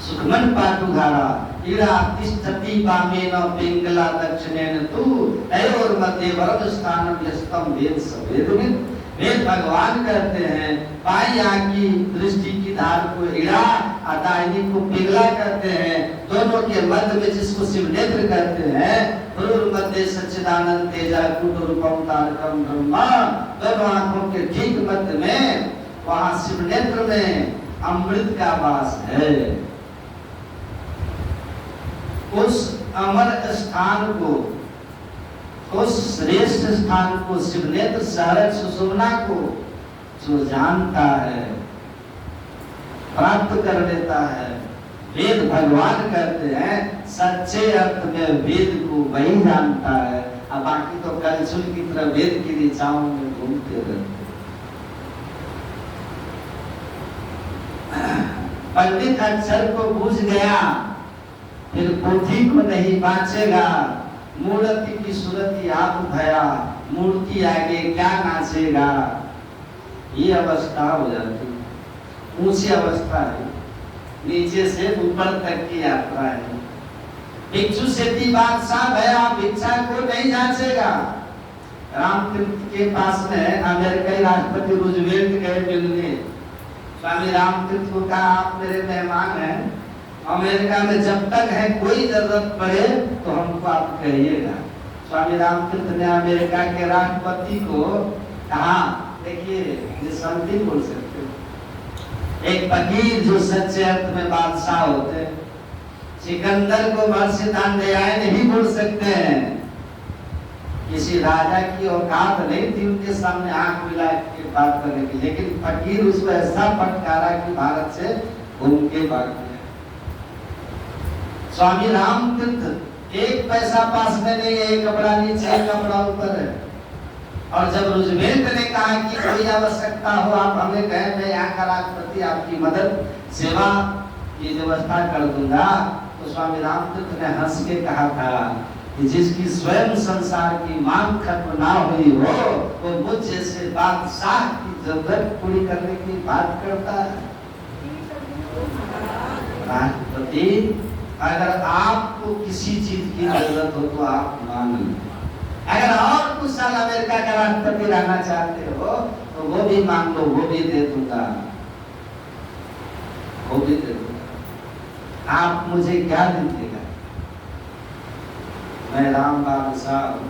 सुखमन पाटुघारा, हीरा तिष्ठति बामेन पिंगला दक्षिणेन तू, तयोर मध्य वरद स्थानम यस्तम वेद सवेदमित। वेद भगवान कहते हैं बाई आंख की दृष्टि की धार को हीरा, दाहिनी को पिघला कहते हैं। दोनों के मध्य में जिसको शिव नेत्र कहते हैं, पुरुर मध्य सच्चिदानंद तेजा कूट रूपम तारकम ब्रह्मा। दोनों आंखों के ठीक मध्य में वहां शिव नेत्र में अमृत का वास है। उस अमर स्थान को, उस श्रेष्ठ स्थान को, शिवनेत्र शहर सुषुम्ना को जो जानता है, प्राप्त कर लेता है। वेद भगवान कहते हैं सच्चे अर्थ में वेद को वही जानता है। अब बाकी तो कलछुल की तरह वेद की दिशाओं में घूमते रहते। पंडित अक्षर को बूझ गया, फिर पोथी को नहीं बाँचेगा। मूर्ति की सूरत याद भया, मूर्ति आगे क्या नाचेगा। ये अवस्था हो जाती है। ऊंची अवस्था है, नीचे से ऊपर तक की यात्रा है। भिक्षु सेठी बादशाह भया, भिक्षा को नहीं जांचेगा। रामतीर्थ के पास में अमेरिकी राष्ट्रपति रूजवेल्ट गए मिलने। स्वामी रामतीर्थ को कहा आप मेरे मेहमान हैं, अमेरिका में जब तक है कोई जरूरत पड़े तो हमको आप कहिएगा। स्वामी रामतीर्थ ने अमेरिका के राष्ट्रपति को कहा, देखिए ये समझी बोल सकते हो, एक फकीर जो सच्चे अर्थ में बादशाह होते, सिकंदर को महर्षिदान दयाएं नहीं बोल सकते हैं। किसी राजा की औकात नहीं थी उनके सामने आंख मिला के बात करने की, लेकिन फकीर उसको ऐसा फटकारा कि भारत से घूम के भाग गया। स्वामी रामतीर्थ एक पैसा पास में नहीं है, एक कपड़ा नीचे एक कपड़ा ऊपर है। और जब रूजवेल्ट ने कहा कि कोई आवश्यकता हो आप हमें कहें, मैं यहाँ का राष्ट्रपति आपकी मदद सेवा की व्यवस्था कर दूंगा। तो स्वामी रामतीर्थ ने हंस के कहा था कि जिसकी स्वयं संसार की मांग खत्म ना हुई हो वो मुझ जैसे बादशाह की जरूरत पूरी करने की बात करता है। राष्ट्रपति, अगर आपको किसी चीज की जरूरत हो तो आप मांग लो। अगर और कुछ साल अमेरिका का राष्ट्रपति रहना चाहते हो तो वो भी मांग लो, वो भी दे दूंगा, वो भी दे दूंगा। आप मुझे क्या दीजिएगा? मैं राम बादशाह हूं,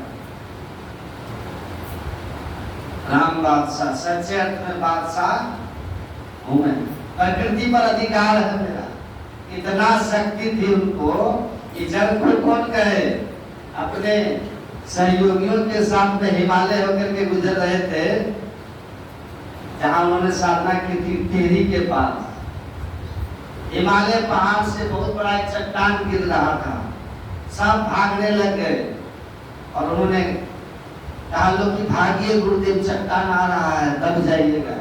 राम बादशाह, सच्चे अर्थ में बादशाह हूं मैं। प्रकृति पर अधिकार है मेरा। इतना शक्ति थी उनको कि जब कोई कौन कहे, अपने सहयोगियों के साथ में हिमालय होकर के गुजर रहे थे, जहां उन्होंने साधना की थी टिहरी के पास। हिमालय पहाड़ से बहुत बड़ा एक चट्टान गिर रहा था, सब भागने लग गए और उन्होंने कहा लो कि भागिए गुरुदेव, चट्टान आ रहा है, दब जाइएगा।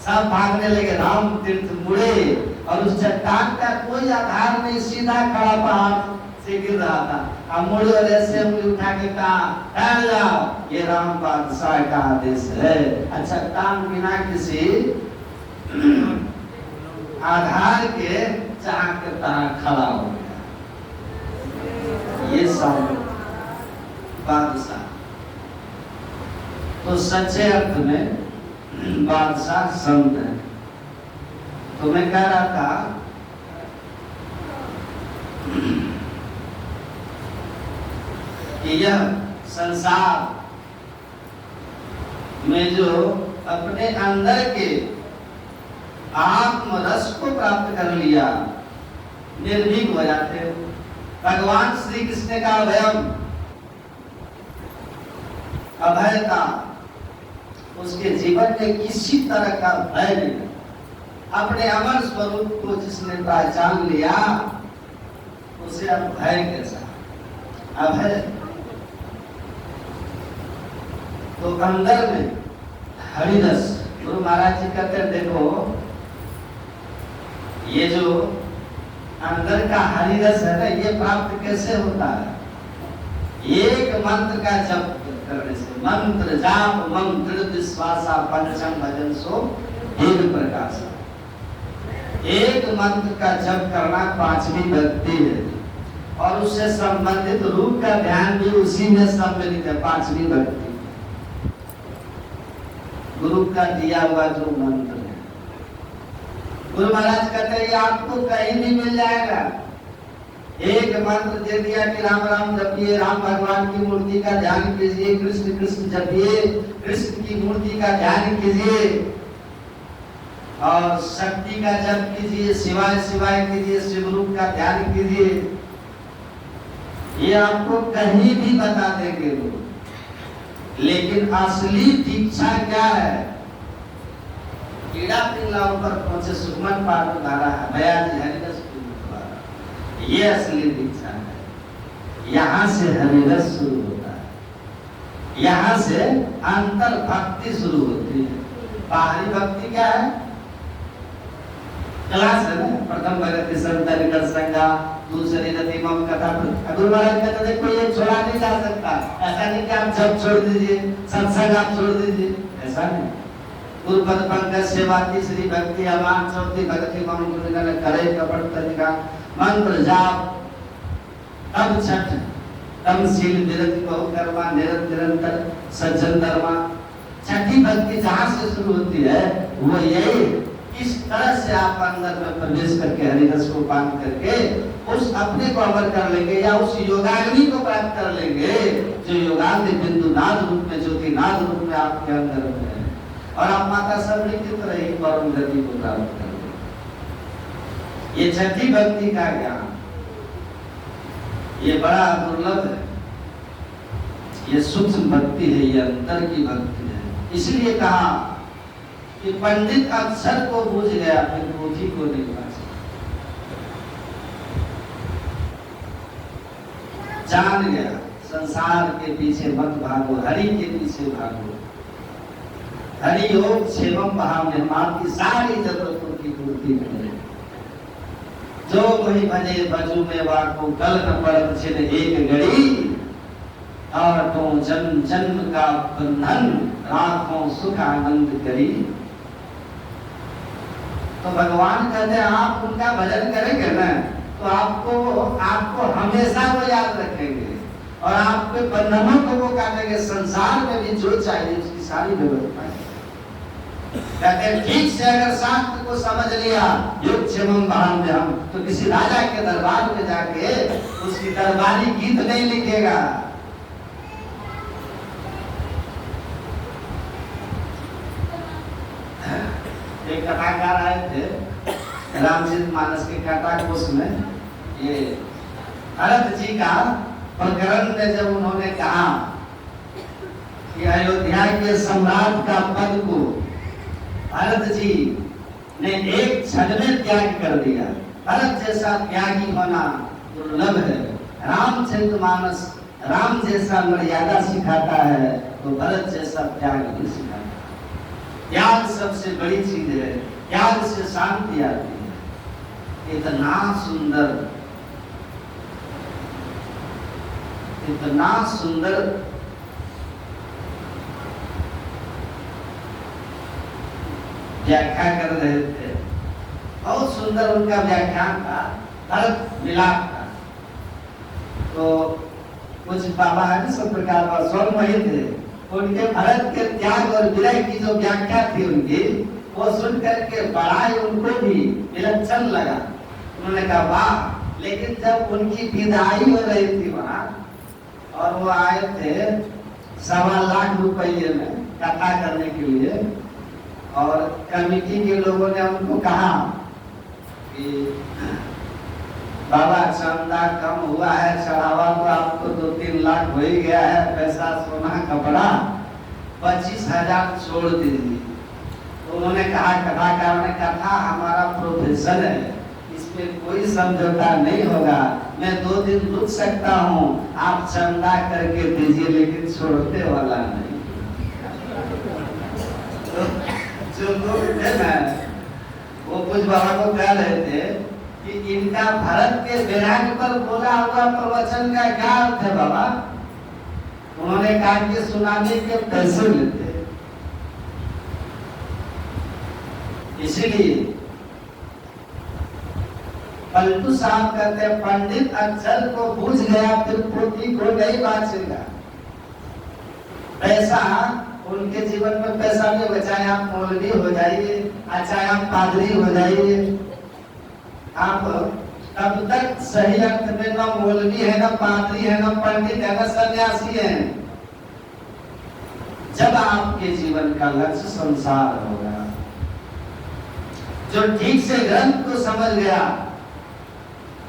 सब भागने लगे। राम तीर्थ मुड़े और उस चट्टान का कोई आधार नहीं, सीधा खड़ा पहाड़ से गिर रहा था। अब मुड़े और ऐसे उंगली उठा के कहा, ठहर जाओ, ये राम बादशाह का आदेश है। चट्टान बिना किसी आधार के चाह के तरह खड़ा हो गया। ये सब बादशाह तो सच्चे अर्थ में बादशाह संत है। तो मैं कह रहा था कि यह संसार में जो अपने अंदर के आत्म रस को प्राप्त कर लिया, निर्भीक हो जाते हैं। भगवान श्री कृष्ण का अभयम, अभयता, उसके जीवन में किसी तरह का भय नहीं। अपने अमर स्वरूप को जिसने पहचान लिया उसे अब भय कैसा? अभय। तो अंदर में हरिरस, गुरु महाराज जी कहते हैं देखो ये जो अंदर का हरिरस है ना, ये प्राप्त कैसे होता है? एक मंत्र का जप करने से। मंत्र जाप मंत्र विश्वासा पंचम भजन सो एक प्रकाश। एक मंत्र का जप करना पांचवी भक्ति है और उससे संबंधित रूप का ध्यान भी उसी में सम्मिलित है, पांचवी भक्ति। गुरु का दिया हुआ जो मंत्र है, गुरु महाराज कहते हैं ये आपको कहीं नहीं मिल जाएगा। एक मंत्र दे दिया कि राम राम जपिए, राम भगवान की मूर्ति का ध्यान कीजिए, कृष्ण कृष्ण जपिए, कृष्ण की मूर्ति का ध्यान कीजिए और शक्ति का जप कीजिए, शिवाय शिवाय कीजिए, शिव रूप का ध्यान कीजिए। ये आपको कहीं भी बता देंगे लोग, लेकिन असली दीक्षा क्या है? कीड़ा पिंगला ऊपर पहुंचे, सुमन पाठ उतारा है, बयाजी हरिरस उतारा, ये असली दीक्षा है। यहाँ से हरिरस शुरू होता है, यहाँ से अंतर भक्ति शुरू होती है। बाहरी भक्ति क्या है? क्लास है ना, प्रथम भगति संतरिकर संगा, दूसरी रति मम कथा। गुरु महाराज कहते देखो ये छोड़ा नहीं जा सकता। ऐसा नहीं कि आप जब छोड़ दीजिए, सत्संग आप छोड़ दीजिए, ऐसा नहीं। गुरु पद पंकज सेवा, तीसरी भक्ति अमान, चौथी भक्ति मम गुरु करे कपट तनिका, मंत्र जाप, तब छठ, तम शील विरति बहु कर्मा, निरंतर सज्जन धर्मा। छठी भक्ति जहाँ से शुरू होती है वो यही, इस तरह से आप अंदर में प्रवेश करके हरिरस को पान करके उस अपने को अमर कर लेंगे या उस योगाग्नि को प्राप्त कर लेंगे जो योगाग्नि बिंदु नाद रूप में, ज्योति नाद रूप में आपके अंदर में है, और आप माता सबरी की तरह ही परम गति को प्राप्त कर लेंगे। ये छठी भक्ति का ज्ञान ये बड़ा दुर्लभ है, ये सूक्ष्म भक्ति है, ये अंतर की भक्ति है। इसलिए कहा कि पंडित अक्षर को बूझ गया फिर पोथी को नहीं पा सका। जान गया संसार के पीछे मत भागो, हरि के पीछे भागो। हरि योग सेवम भाव में मां की सारी जरूरतों की पूर्ति करे। जो वही भजे भजू में वाको गल न पड़त छिन एक घड़ी और तो जन्म जन्म का बंधन राखों सुख आनंद करी। तो भगवान कहते हैं आप उनका भजन करेंगे ना तो आपको हमेशा वो याद रखेंगे और आपके बंधनों को वो काटेंगे। संसार में भी जो चाहिए उसकी सारी व्यवस्था है। कहते हैं ठीक से अगर शास्त्र को समझ लिया युग क्षेमम बहान में हम तो किसी राजा के दरबार में जाके उसकी दरबारी गीत नहीं लिखेगा। एक कथाकार आए थे रामचरितमानस के कथाकोश में, ये भरत जी का प्रकरण में जब उन्होंने कहा कि अयोध्या के सम्राट का पद को भरत जी ने एक क्षण में त्याग कर दिया। भरत जैसा त्यागी होना दुर्लभ है। रामचरितमानस राम जैसा मर्यादा सिखाता है तो भरत जैसा त्याग नहीं सिखाता। त्याग सबसे बड़ी चीज है। त्याग से शांति आती है। इतना सुंदर व्याख्या कर रहे थे। बहुत सुंदर उनका व्याख्यान था। भरत मिलाप था। तो कुछ बाबा है सब प्रकार का स्वर्णमयी थे। उनके भरत के त्याग और विरह की जो व्याख्या थी उनकी वो सुन करके बड़ा ही उनको भी विलक्षण लगा। उन्होंने कहा वाह। लेकिन जब उनकी विदाई हो रही थी वहां और वो आए थे 1.25 लाख रुपये में कथा करने के लिए और कमेटी के लोगों ने उनको कहा कि बाबा चंदा कम हुआ है, चढ़ावा तो आपको 2-3 लाख हो ही गया है, पैसा सोना कपड़ा 25,000 छोड़ दीजिए। तो उन्होंने कहा कथाकार ने कहा हमारा प्रोफेसर है, इस पे कोई समझौता नहीं होगा, मैं 2 दिन रुक सकता हूँ, आप चंदा करके दीजिए लेकिन छोड़ने वाला नहीं। तो जो लोग थे ना वो कुछ बाबा को कह रहे थे कि इनका भरत के विराग पर बोला हुआ प्रवचन का क्या अर्थ है बाबा। उन्होंने कहा कि सुनाने के पैसे लेते। इसीलिए पलटू साहब कहते हैं पंडित अक्षर को बूझ गया फिर पोथी को नहीं बाचेगा। पैसा उनके जीवन में पैसा नहीं होगा, चाहे आप मौलवी हो जाइए चाहे आप पादरी हो जाइए, आप तब तक सही अर्थ में न मौलवी है न पादरी है न पंडित है न सन्यासी है जब आपके जीवन का लक्ष्य संसार होगा। जो ठीक से ग्रंथ को समझ गया,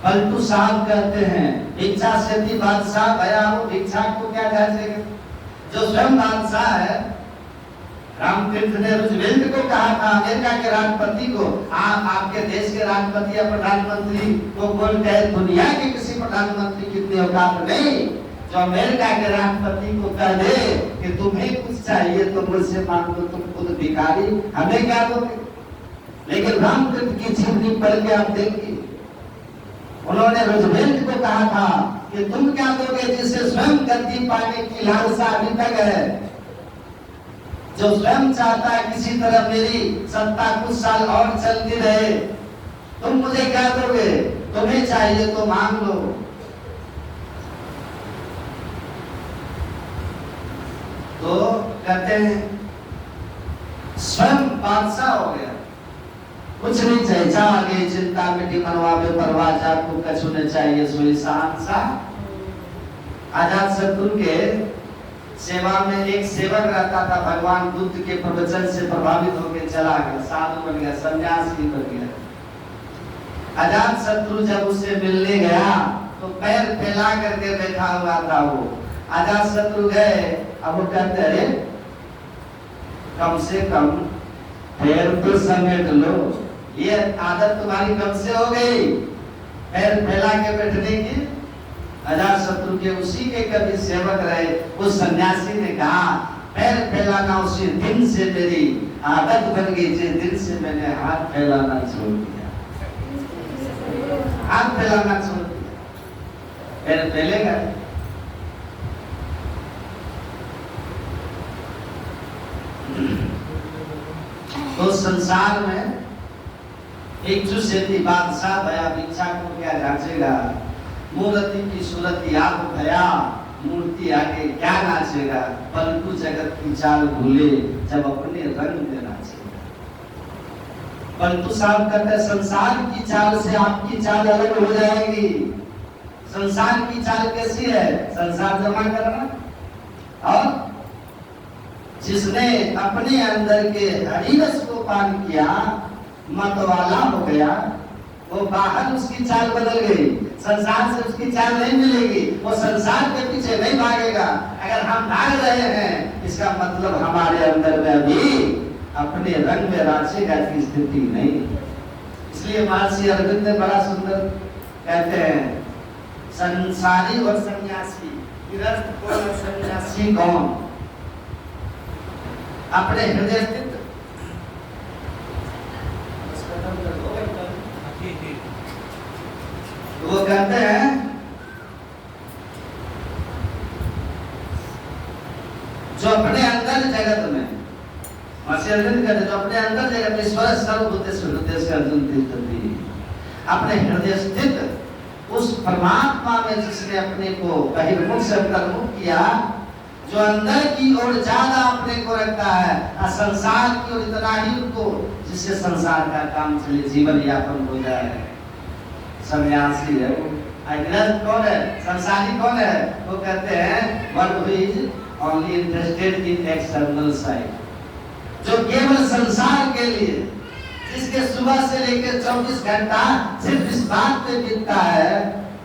पलटू साहब कहते हैं भिक्षा से थी बादशाह भया वो भिक्षा को क्या जाएगा। जो स्वयं बादशाह है, रामतीर्थ ने रूजवेल्ट को कहा था अमेरिका के राष्ट्रपति को, आप आपके देश के राष्ट्रपति या प्रधानमंत्री को बोलते हैं दुनिया के किसी प्रधानमंत्री की इतनी औकात नहीं जो अमेरिका के राष्ट्रपति को कह दे कि तुम्हें कुछ चाहिए तो मुझसे मांग लो, तुम खुद भिखारी, हमें क्या दोगे। लेकिन रामतीर्थ की जीवनी पढ़ के आप देखिए, उन्होंने रूजवेल्ट को कहा था कि तुम क्या दोगे जिसे स्वयं गद्दी पाने की लालसा अभी तक है, जो स्वयं चाहता है किसी तरह मेरी सत्ता कुछ साल और चलती रहे, तुम मुझे क्या दोगे, तुम्हें चाहिए तो मांग लो। तो कहते हैं स्वयं बादशाह हो गया, कुछ नहीं चाहिए, जा आगे चिंता मिटी मनवा में परवाह आपको कछु नहीं चाहिए सोई शहंशाह। आजाद शत्रु के सेवा में एक सेवक रहता था, भगवान बुद्ध के प्रवचन से प्रभावित होकर चला गया, साधु बन गया, सन्यासी बन गया। अजात शत्रु जब उससे मिलने गया तो पैर फैला करके बैठा हुआ था वो। अजात शत्रु गए, अब वो कहते अरे कम से कम पैर तो समेट लो, ये आदत तुम्हारी कब से हो गई पैर फैला के बैठने की। अजात शत्रु के उसी के कभी सेवक रहे उस सन्यासी ने कहा पैर फैलाना उसी दिन से मेरी आदत बन गई, जिस दिन से मैंने हाथ फैलाना छोड़ दिया। हाथ फैलाना छोड़ दिया, फिर फैलेगा। तो संसार में एक जुसेती बादशाह भया भिक्षा को क्या जांचेगा, मूर्ति की सूरत याद भया मूर्ति आगे क्या नाचेगा, परंतु जगत की चाल भूले जब अपने रंग में नाचेगा। परंतु साहब कहते हैं संसार की चाल से आपकी चाल अलग हो जाएगी। संसार की चाल कैसी है, संसार जमा करना, और जिसने अपने अंदर के हरिरस को पान किया मतवाला हो गया, वो बाहर उसकी चाल बदल गई, संसार से उसकी चाल नहीं मिलेगी, वो संसार के पीछे नहीं भागेगा। अगर हम भाग रहे हैं इसका मतलब हमारे अंदर में अभी अपने रंग में नाचेगा की स्थिति नहीं। इसलिए महर्षि अरविंद ने बड़ा सुंदर कहते हैं, संसारी और सन्यासी, गृहस्थ कौन और सन्यासी कौन, अपने हृदय स्थित वो कहते हैं जो अपने अंदर जगत में, अरविंद कहते जो अपने अंदर जगत में ईश्वर सर्वभूतेषु हृदयेषु अर्जुन तिष्ठति, अपने हृदय स्थित उस परमात्मा में जिसने अपने को बहिर्मुख से अंतर्मुख किया, जो अंदर की ओर ज्यादा अपने को रखता है, संसार की ओर इतना ही उनको जिससे संसार का काम चले, जीवन यापन हो जाए, सन्यासी है वो। गृहस्थ कौन है, संसारी कौन है, वो कहते हैं one who is only interested in external side, जो केवल संसार के लिए, जिसके सुबह से लेकर 24 घंटा सिर्फ इस बात पे बीतता है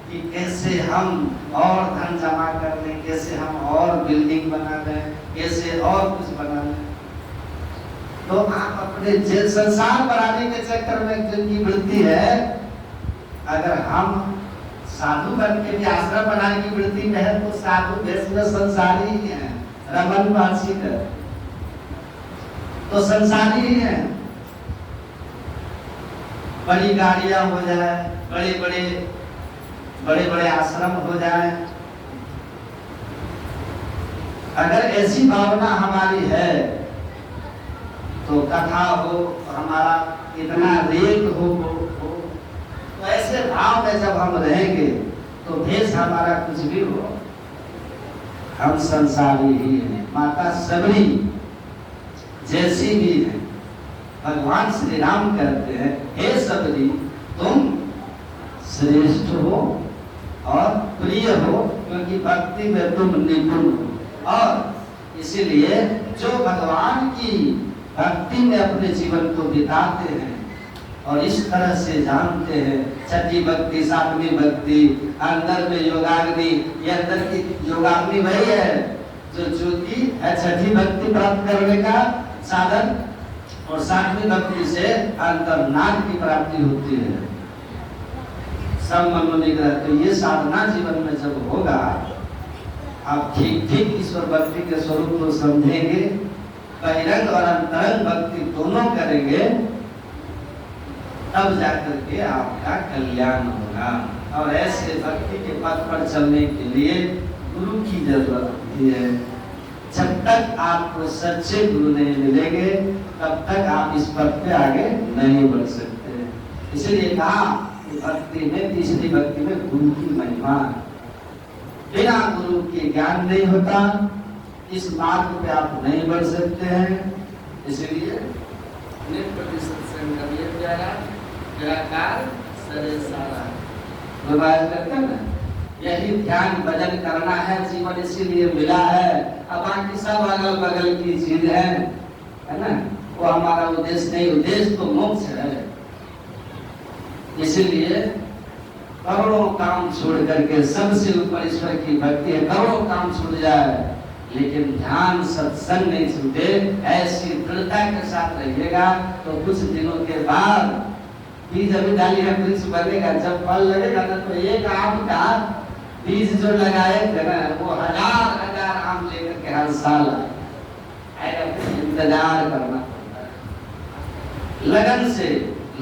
कि कैसे हम और धन जमा कर लें, कैसे हम और बिल्डिंग बना लें, कैसे और कुछ बना लें। तो आप अपने संसार बनाने के चक्कर में जिनकी वृत्ति है, अगर हम साधु बन के भी आश्रम बनाने की वृत्ति में है तो साधु देश में संसारी ही है, रमन महर्षि का तो संसारी ही है। बड़ी गाड़ियां हो जाए, बड़े बड़े आश्रम हो जाए, अगर ऐसी भावना हमारी है तो कथा हो, हमारा इतना रेट हो, तो ऐसे भाव में जब हम रहेंगे तो भेष हमारा कुछ भी हो, हम संसारी ही हैं। माता सबरी जैसी भी है, भगवान श्री राम कहते हैं, हे सबरी तुम श्रेष्ठ हो और प्रिय हो, क्योंकि भक्ति में तुम निपुण हो। और इसीलिए जो भगवान की भक्ति में अपने जीवन को बिताते हैं और इस तरह से जानते हैं, छठी भक्ति, सातवीं भक्ति, अंदर में योगाग्नि, ये अंदर की योगाग्नि वही है जो ज्योति है, छठी भक्ति प्राप्त करने का साधन, और सातवीं भक्ति से अंतर्नाद की प्राप्ति होती है, सब मनोनिग्रह। तो ये साधना जीवन में जब होगा, आप ठीक ठीक ईश्वर भक्ति के स्वरूप को समझेंगे, बहिरंग और अंतरंग भक्ति दोनों करेंगे, तब जाकर के आपका कल्याण होगा। और ऐसे भक्ति के पथ पर चलने के लिए गुरु की जरूरत होती है। जब तक आपको सच्चे गुरु नहीं मिलेंगे, तब तक आप इस पथ पे आगे नहीं बढ़ सकते। इसलिए कहा कि भक्ति में, तीसरी भक्ति में गुरु की महिमा, बिना गुरु के ज्ञान नहीं होता, इस मार्ग पे आप नहीं बढ़ सकते हैं। इसलिए यही ध्यान भजन करना है, जीवन इसीलिए मिला है। अब बाकी सब अगल बगल की चीज है ना, वो हमारा उद्देश्य नहीं, उद्देश्य तो मोक्ष है। इसीलिए करोड़ों काम छोड़ करके, सबसे ऊपर ईश्वर की भक्ति है, करोड़ों काम छूट जाए लेकिन ध्यान सत्संग नहीं छूटे, ऐसी दृढ़ता के साथ रहिएगा तो कुछ दिनों के बाद बीज अभी डाली है, वृक्ष बनेगा, जब फल लगेगा ना तो एक आम का बीज जो लगाए थे ना, वो हजार हजार आम लेकर के हर साल आएगा। इंतजार करना पड़ता है, लगन से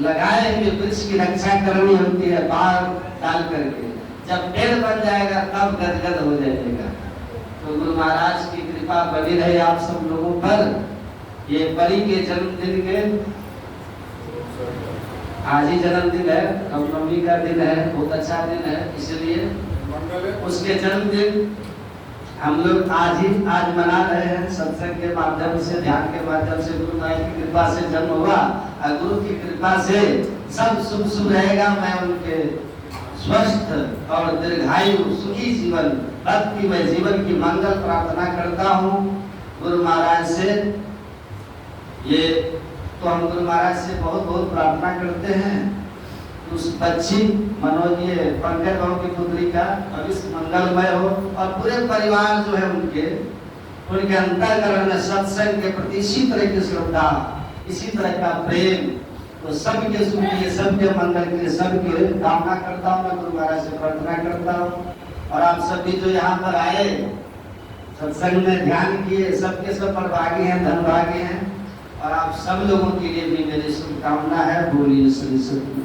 लगाए हुए वृक्ष की रक्षा करनी होती है बाढ़ डाल करके। जब पेड़ बन जाएगा तब गदगद हो जाएगा। तो गुरु महाराज की कृपा बनी रहे आप सब लोगों पर। ये परी के जन्मदिन के आज ही जन्मदिन है, नवमी का दिन है, बहुत अच्छा दिन है, इसलिए उसके जन्मदिन हम लोग आज मना रहे हैं। सत्संग के माध्यम से, ध्यान के माध्यम से गुरु महाराज की कृपा से जन्म हुआ और गुरु की कृपा से सब शुभ रहेगा। मैं उनके स्वस्थ और दीर्घायु सुखी जीवन, भक्तिमय जीवन की मंगल प्रार्थना करता हूँ गुरु महाराज से। ये तो हम गुरु महाराज से बहुत बहुत प्रार्थना करते हैं। उस बच्ची मनोज ये पंकज बाबू की पुत्री का भविष्य मंगलमय हो और पूरे परिवार जो है उनके अंतःकरण में सत्संग के प्रति इसी तरह की श्रद्धा, इसी तरह का प्रेम, तो सबके सुख के लिए, सबके मंगल के लिए, सबके कामना करता हूँ। मैं गुरु महाराज से प्रार्थना करता हूँ। और आप सभी जो यहाँ पर आए सत्संग में ध्यान किए, सबके सब पर भागी हैं, धनभागी हैं। और आप सब लोगों के लिए भी मेरी शुभकामना है। बोलिए श्री सतगुरु।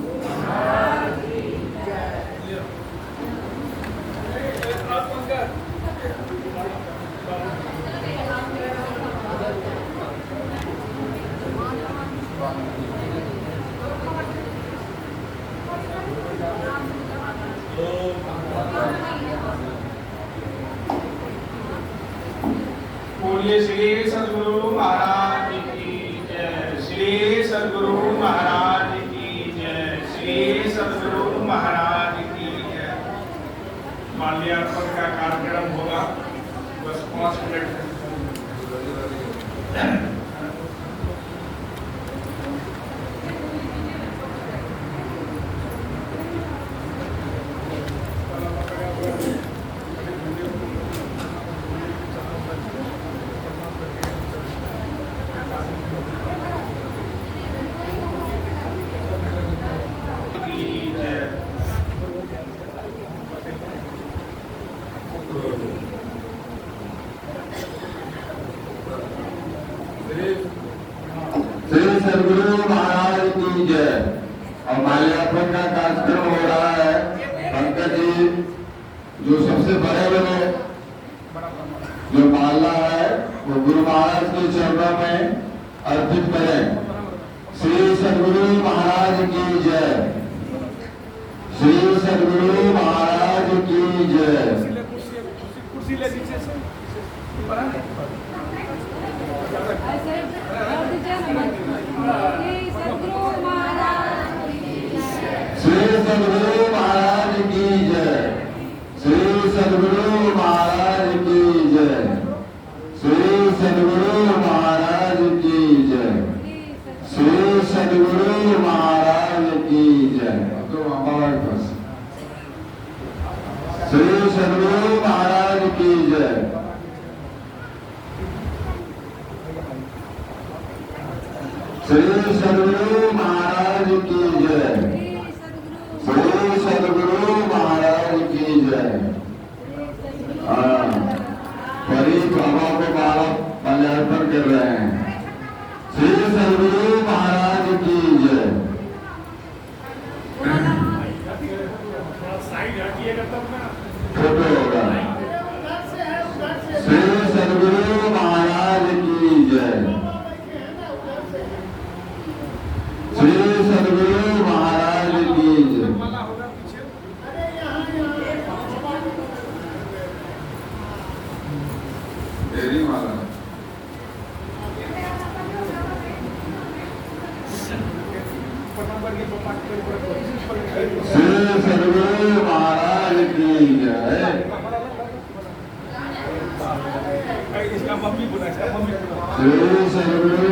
बोलिए श्री सद्गुरु महाराज की जय। श्री सद्गुरु महाराज की जय। श्री सद्गुरु महाराज की जय। माल्यार्पण का कार्यक्रम होगा बस 5 मिनट। श्री सद्गुरु महाराज की जय। और माल्यार्पण का कार्यक्रम हो रहा है। पंकज जी जो सबसे बड़े जो माला है वो गुरु महाराज के चरणों में अर्पित करें। श्री सद्गुरु महाराज की जय। श्री सद्गुरु महाराज की जय। श्री सद्गुरु महाराज की जय। श्री सद्गुरु महाराज की जय। श्री सद्गुरु महाराज की जय। श्री सद्गुरु महाराज की जय। तो हमारे पास श्री सद्गुरु महाराज की जय। श्री सद्गुरु महाराज की जय। श्री सद्गुरु महाराज की जय। परी बाबा को माल्यार्पण कर रहे हैं। श्री सद्गुरु महाराज की जय। फोटो होगा। श्री सद्गुरु महाराज की जय। श्री सद्गुरु महाराज की जय। तेरी माला श्री सद्गुरु महाराज की जय। इसका मम्मी बोला, इसका मम्मी बोला। श्री सद्गुरु